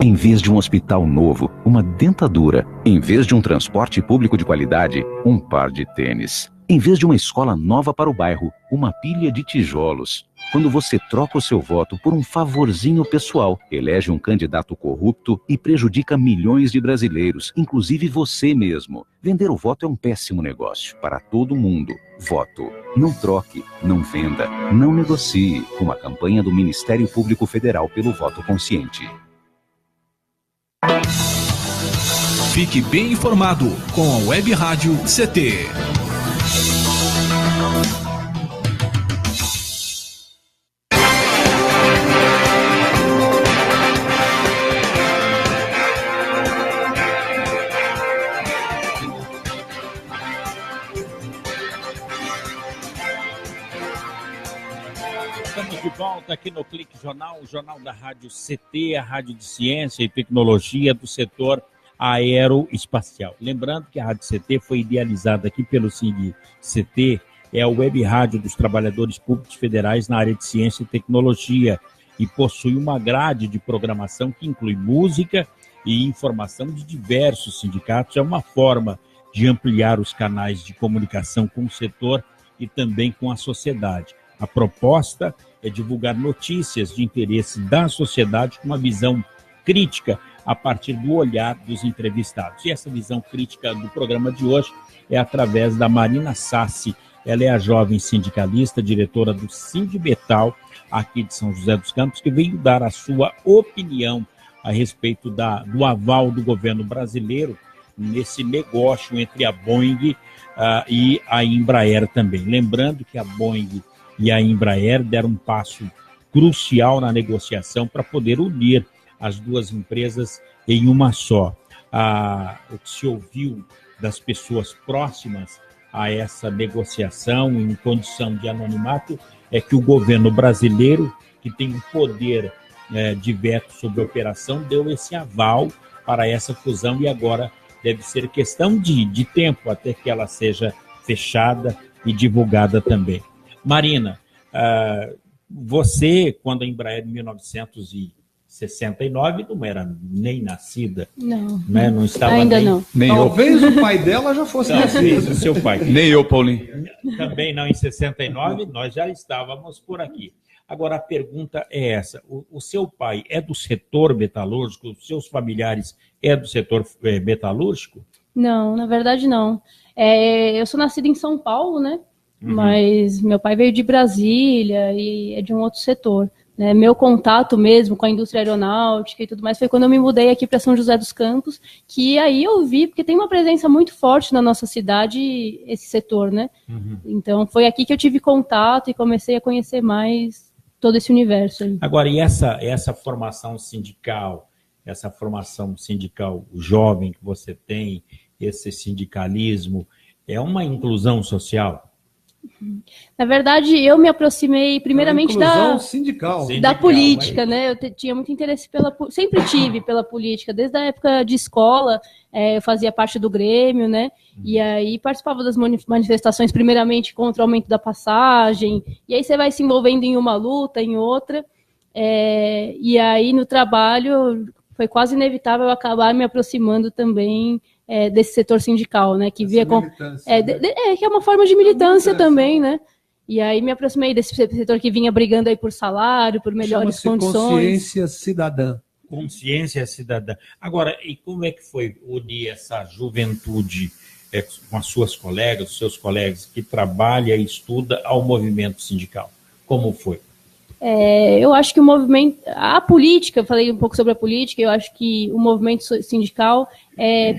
Em vez de um hospital novo, uma dentadura. Em vez de um transporte público de qualidade, um par de tênis. Em vez de uma escola nova para o bairro, uma pilha de tijolos. Quando você troca o seu voto por um favorzinho pessoal, elege um candidato corrupto e prejudica milhões de brasileiros, inclusive você mesmo. Vender o voto é um péssimo negócio para todo mundo. Voto. Não troque, não venda, não negocie. Uma campanha do Ministério Público Federal pelo voto consciente. Fique bem informado com a Web Rádio CT. Estamos de volta aqui no Clique Jornal, o jornal da Rádio CT, a Rádio de Ciência e Tecnologia do setor aeroespacial. Lembrando que a Rádio CT foi idealizada aqui pelo CID-CT, é a web rádio dos trabalhadores públicos federais na área de ciência e tecnologia e possui uma grade de programação que inclui música e informação de diversos sindicatos. É uma forma de ampliar os canais de comunicação com o setor e também com a sociedade. A proposta é divulgar notícias de interesse da sociedade com uma visão crítica a partir do olhar dos entrevistados. E essa visão crítica do programa de hoje é através da Marina Sassi, Ela é a jovem sindicalista, diretora do Sindimetal, aqui de São José dos Campos, que veio dar a sua opinião a respeito do aval do governo brasileiro nesse negócio entre a Boeing e a Embraer também. Lembrando que a Boeing e a Embraer deram um passo crucial na negociação para poder unir as duas empresas em uma só. O que se ouviu das pessoas próximas a essa negociação em condição de anonimato é que o governo brasileiro, que tem um poder de veto sobre a operação, deu esse aval para essa fusão e agora deve ser questão de tempo até que ela seja fechada e divulgada também. Marina, você, quando a Embraer, em 1969, não era nem nascida. Não. Né? Não estava ainda não. Talvez o pai dela já fosse nascido. O seu pai. Nem eu, Paulinho. Também não, em 69, nós já estávamos por aqui. Agora, a pergunta é essa. O seu pai é do setor metalúrgico? Os seus familiares é do setor metalúrgico? Não, na verdade não. Eu sou nascida em São Paulo, né? Uhum. Mas meu pai veio de Brasília e é de um outro setor. Né? Meu contato mesmo com a indústria aeronáutica e tudo mais foi quando eu me mudei aqui para São José dos Campos, que aí eu vi, porque tem uma presença muito forte na nossa cidade esse setor, né? Uhum. Então foi aqui que eu tive contato e comecei a conhecer mais todo esse universo aí. Agora, e essa formação sindical jovem que você tem, esse sindicalismo, é uma inclusão social? Na verdade, eu me aproximei primeiramente da política, né? Eu tinha muito interesse sempre tive pela política, desde a época de escola, eu fazia parte do Grêmio, né? E aí participava das manifestações, primeiramente contra o aumento da passagem, e aí você vai se envolvendo em uma luta, em outra, e aí no trabalho foi quase inevitável eu acabar me aproximando também desse setor sindical, né, que via que é uma forma de militância também, né, e aí me aproximei desse setor que vinha brigando aí por salário, por melhores condições. Consciência cidadã. Consciência cidadã. Agora, e como é que foi unir essa juventude com as suas colegas, os seus colegas que trabalha e estuda ao movimento sindical? Como foi? Eu acho que o movimento, a política, eu falei um pouco sobre a política, eu acho que o movimento sindical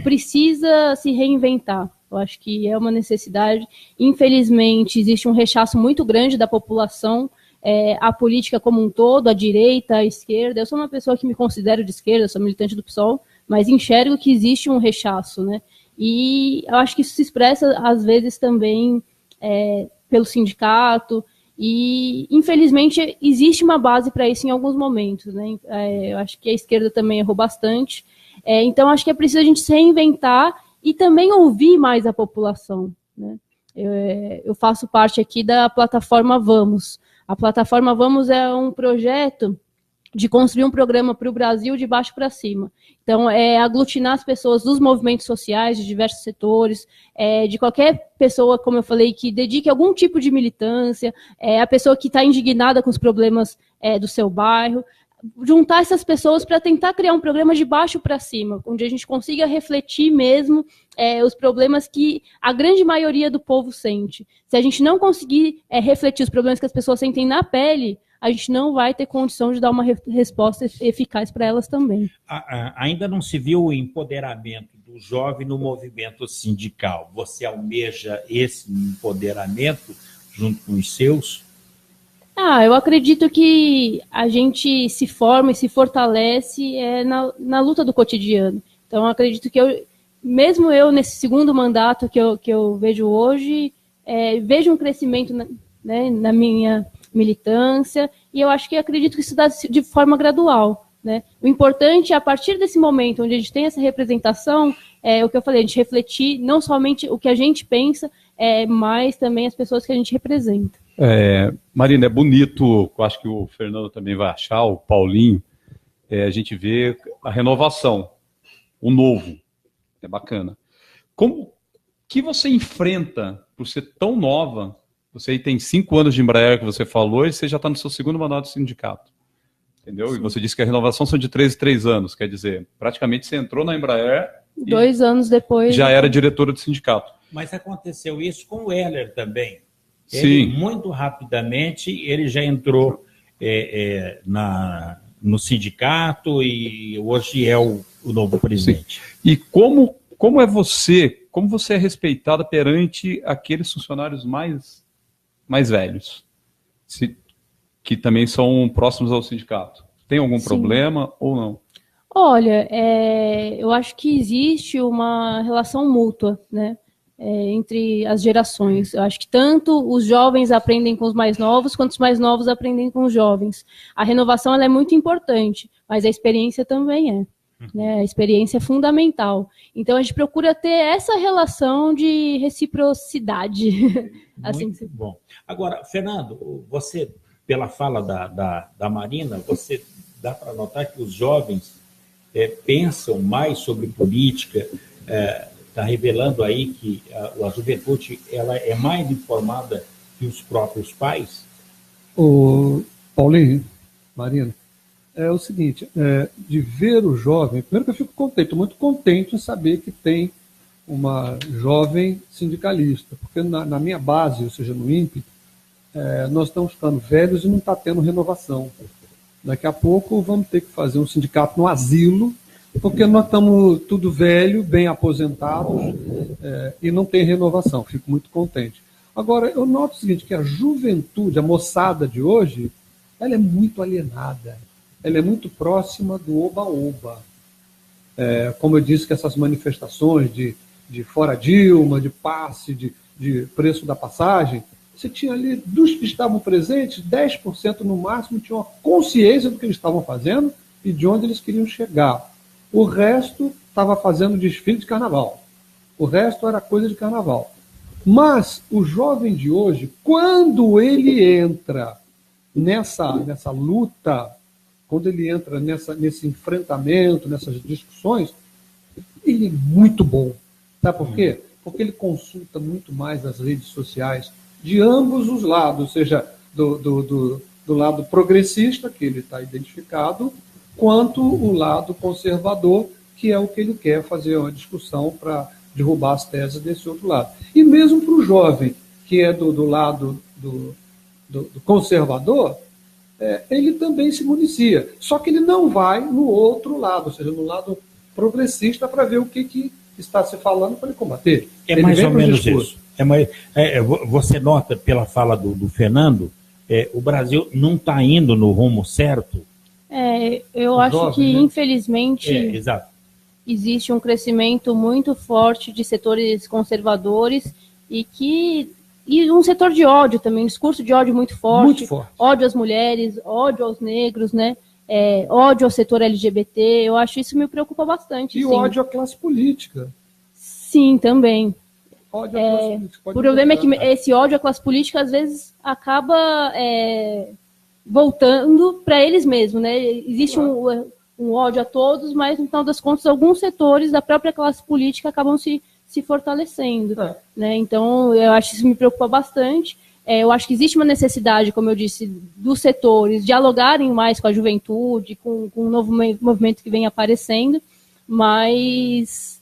precisa se reinventar. Eu acho que é uma necessidade. Infelizmente, existe um rechaço muito grande da população, a política como um todo, a direita, a esquerda. Eu sou uma pessoa que me considero de esquerda, sou militante do PSOL, mas enxergo que existe um rechaço, né? E eu acho que isso se expressa, às vezes, também pelo sindicato. E, infelizmente, existe uma base para isso em alguns momentos, né? Eu acho que a esquerda também errou bastante. Então, acho que é preciso a gente se reinventar e também ouvir mais a população, né? Eu faço parte aqui da plataforma Vamos. A plataforma Vamos é um projeto de construir um programa para o Brasil de baixo para cima. Então, aglutinar as pessoas dos movimentos sociais, de diversos setores, de qualquer pessoa, como eu falei, que dedique algum tipo de militância, a pessoa que está indignada com os problemas do seu bairro, juntar essas pessoas para tentar criar um programa de baixo para cima, onde a gente consiga refletir mesmo os problemas que a grande maioria do povo sente. Se a gente não conseguir refletir os problemas que as pessoas sentem na pele, a gente não vai ter condição de dar uma resposta eficaz para elas também. Ainda não se viu o empoderamento do jovem no movimento sindical. Você almeja esse empoderamento junto com os seus? Eu acredito que a gente se forma e se fortalece na luta do cotidiano. Então, eu acredito que mesmo eu, nesse segundo mandato que eu vejo hoje, vejo um crescimento na minha militância, e eu acredito que isso dá de forma gradual, né? O importante é, a partir desse momento onde a gente tem essa representação, o que eu falei, a gente refletir não somente o que a gente pensa, mas também as pessoas que a gente representa. Marina, é bonito, eu acho que o Fernando também vai achar, o Paulinho, a gente vê a renovação, o novo, é bacana. Como que você enfrenta, por ser tão nova, você tem 5 anos de Embraer, que você falou, e você já está no seu segundo mandato de sindicato, entendeu? Sim. E você disse que a renovação são de 3 em 3 anos, quer dizer, praticamente você entrou na Embraer... 2 anos depois... Já era diretora do sindicato. Mas aconteceu isso com o Heller também. Ele, muito rapidamente, ele já entrou no sindicato e hoje é o novo presidente. Sim. E como você é respeitada perante aqueles funcionários mais velhos, que também são próximos ao sindicato? Tem algum problema ou não? Olha, eu acho que existe uma relação mútua, né, entre as gerações. Eu acho que tanto os jovens aprendem com os mais novos, quanto os mais novos aprendem com os jovens. A renovação ela é muito importante, mas a experiência também é. Né? A experiência é fundamental. Então, a gente procura ter essa relação de reciprocidade. Assim. Muito bom. Agora, Fernando, você, pela fala da Marina, você dá para notar que os jovens pensam mais sobre política, está revelando aí que a juventude ela é mais informada que os próprios pais? O Paulinho, Marina, é o seguinte, de ver o jovem, primeiro que eu fico contente, estou muito contente em saber que tem uma jovem sindicalista, porque na minha base, ou seja, no INPE, nós estamos ficando velhos e não está tendo renovação. Daqui a pouco vamos ter que fazer um sindicato no asilo, porque nós estamos tudo velho, bem aposentados, e não tem renovação. Fico muito contente. Agora, eu noto o seguinte, que a juventude, a moçada de hoje, ela é muito alienada. Ela é muito próxima do oba-oba. Como eu disse, que essas manifestações de fora Dilma, de passe, de preço da passagem, você tinha ali, dos que estavam presentes, 10% no máximo tinham uma consciência do que eles estavam fazendo e de onde eles queriam chegar. O resto estava fazendo desfile de carnaval. O resto era coisa de carnaval. Mas o jovem de hoje, quando ele entra nessa luta, quando ele entra nesse enfrentamento, nessas discussões, ele é muito bom. Sabe por quê? Porque ele consulta muito mais as redes sociais de ambos os lados, ou seja, do lado progressista, que ele está identificado, quanto o lado conservador, que é o que ele quer fazer uma discussão para derrubar as teses desse outro lado. E mesmo para o jovem, que é do lado do conservador, ele também se municia. Só que ele não vai no outro lado, ou seja, no lado progressista, para ver o que está se falando para ele combater. É mais ou menos isso. Você nota pela fala do Fernando, o Brasil não está indo no rumo certo? Eu acho que, infelizmente, existe um crescimento muito forte de setores conservadores e um setor de ódio também, um discurso de ódio muito forte. Muito forte. Ódio às mulheres, ódio aos negros, né? Ódio ao setor LGBT. Eu acho isso me preocupa bastante. E o ódio à classe política. Sim, também. Ódio à classe política. O problema é que esse ódio à classe política, às vezes, acaba voltando para eles mesmos, né? Existe um ódio a todos, mas, no final das contas, alguns setores da própria classe política acabam se fortalecendo. Né? Então, eu acho que isso me preocupa bastante. Eu acho que existe uma necessidade, como eu disse, dos setores dialogarem mais com a juventude, com um novo movimento que vem aparecendo, mas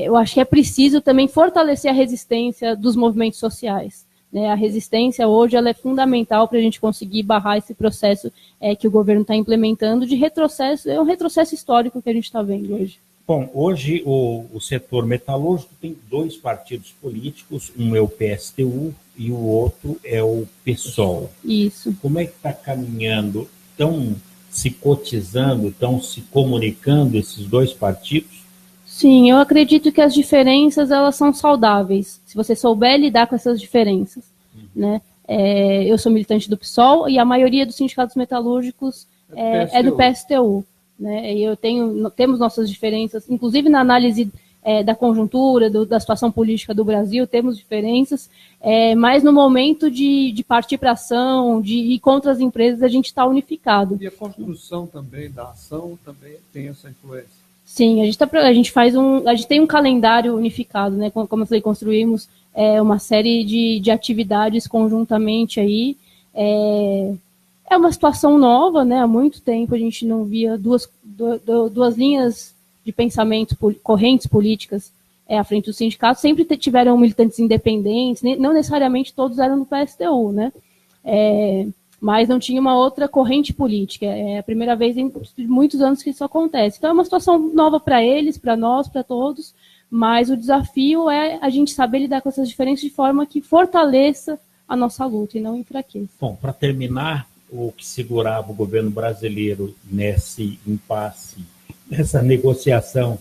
eu acho que é preciso também fortalecer a resistência dos movimentos sociais. Né? A resistência hoje ela é fundamental para a gente conseguir barrar esse processo que o governo está implementando de retrocesso. É um retrocesso histórico que a gente está vendo hoje. Bom, hoje o setor metalúrgico tem dois partidos políticos, um é o PSTU e o outro é o PSOL. Isso. Como é que está caminhando, estão se cotizando, estão se comunicando esses dois partidos? Sim, eu acredito que as diferenças elas são saudáveis, se você souber lidar com essas diferenças. Né? Eu sou militante do PSOL e a maioria dos sindicatos metalúrgicos é do PSTU. Né? E temos nossas diferenças, inclusive na análise da conjuntura, da situação política do Brasil, temos diferenças, mas no momento de partir para a ação, de ir contra as empresas, a gente está unificado. E a construção também da ação também tem essa influência. Sim, a gente tem um calendário unificado, né? Como eu falei, construímos uma série de atividades conjuntamente aí. É uma situação nova, né? Há muito tempo a gente não via duas linhas de pensamento, correntes políticas à frente do sindicato, sempre tiveram militantes independentes, não necessariamente todos eram do PSTU, né? Mas não tinha uma outra corrente política. É a primeira vez em muitos anos que isso acontece. Então é uma situação nova para eles, para nós, para todos, mas o desafio é a gente saber lidar com essas diferenças de forma que fortaleça a nossa luta e não enfraqueça. Bom, para terminar, o que segurava o governo brasileiro nesse impasse, nessa negociação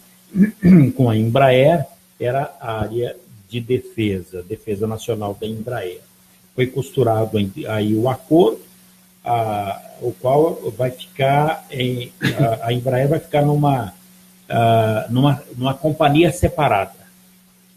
com a Embraer, era a área de defesa nacional da Embraer. Foi costurado aí o acordo, o qual vai ficar, a Embraer vai ficar numa companhia separada,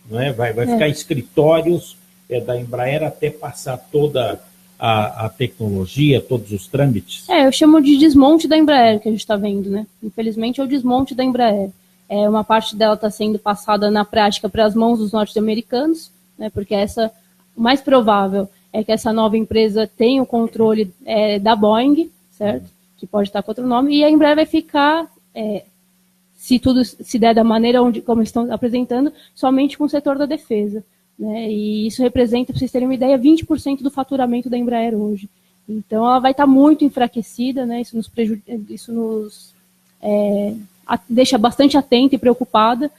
não é? Vai ficar escritórios da Embraer até passar toda a tecnologia, todos os trâmites. Eu chamo de desmonte da Embraer, que a gente está vendo, né? Infelizmente é o desmonte da Embraer. Uma parte dela está sendo passada na prática para as mãos dos norte-americanos, né? Porque o mais provável é que essa nova empresa tenha o controle da Boeing, certo? Que pode estar com outro nome, e a Embraer vai ficar, se tudo se der da maneira como estão apresentando, somente com o setor da defesa, né? E isso representa, para vocês terem uma ideia, 20% do faturamento da Embraer hoje. Então ela vai estar muito enfraquecida, né? Isso nos deixa bastante atenta e preocupada,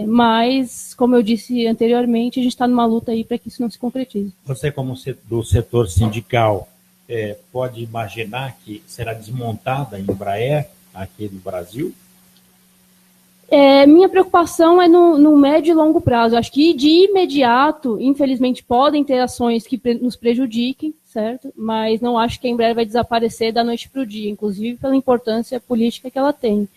mas, como eu disse anteriormente, a gente está numa luta aí para que isso não se concretize. Você, como do setor sindical, pode imaginar que será desmontada a Embraer aqui no Brasil? Minha preocupação é no médio e longo prazo. Acho que, de imediato, infelizmente, podem ter ações que nos prejudiquem, certo? Mas não acho que a Embraer vai desaparecer da noite para o dia, inclusive pela importância política que ela tem.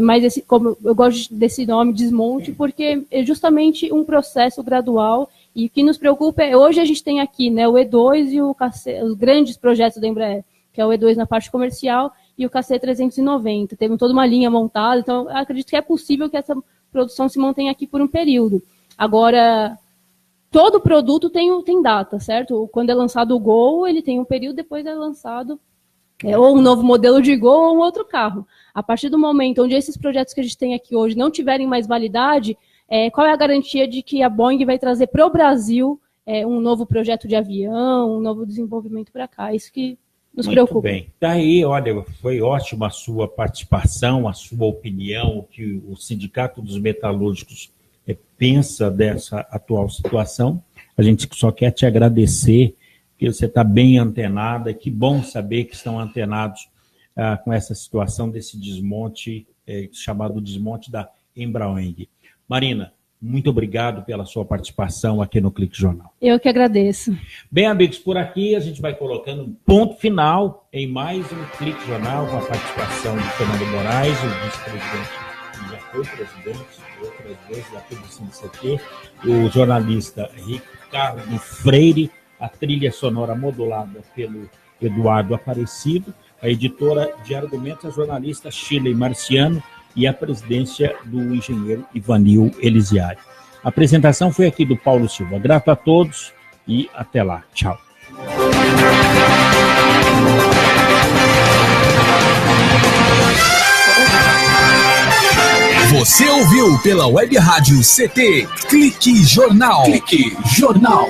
Mas como eu gosto desse nome, desmonte, porque é justamente um processo gradual, e o que nos preocupa hoje a gente tem aqui, né, o E2 e os grandes projetos da Embraer, que é o E2 na parte comercial e o KC-390. Teve toda uma linha montada, então eu acredito que é possível que essa produção se mantenha aqui por um período. Agora, todo produto tem data, certo? Quando é lançado o Gol, ele tem um período, depois é lançado ou um novo modelo de Gol ou um outro carro. A partir do momento onde esses projetos que a gente tem aqui hoje não tiverem mais validade, qual é a garantia de que a Boeing vai trazer para o Brasil um novo projeto de avião, um novo desenvolvimento para cá? Isso que nos preocupa. Muito bem. Daí, olha, foi ótima a sua participação, a sua opinião, o que o Sindicato dos Metalúrgicos pensa dessa atual situação. A gente só quer te agradecer, porque você está bem antenada, que bom saber que estão antenados com essa situação desse desmonte, chamado desmonte da Embraer. Marina, muito obrigado pela sua participação aqui no Clique Jornal. Eu que agradeço. Bem, amigos, por aqui a gente vai colocando um ponto final em mais um Clique Jornal, com a participação de Fernando Moraes, o vice-presidente, que já foi presidente outras vezes aqui do CNCT, o jornalista Ricardo Freire, a trilha sonora modulada pelo Eduardo Aparecido, a editora de argumentos, a jornalista Shirley Marciano e a presidência do engenheiro Ivanil Elisiário. A apresentação foi aqui do Paulo Silva. Grato a todos e até lá. Tchau. Você ouviu pela Web Rádio CT Clique Jornal. Clique Jornal.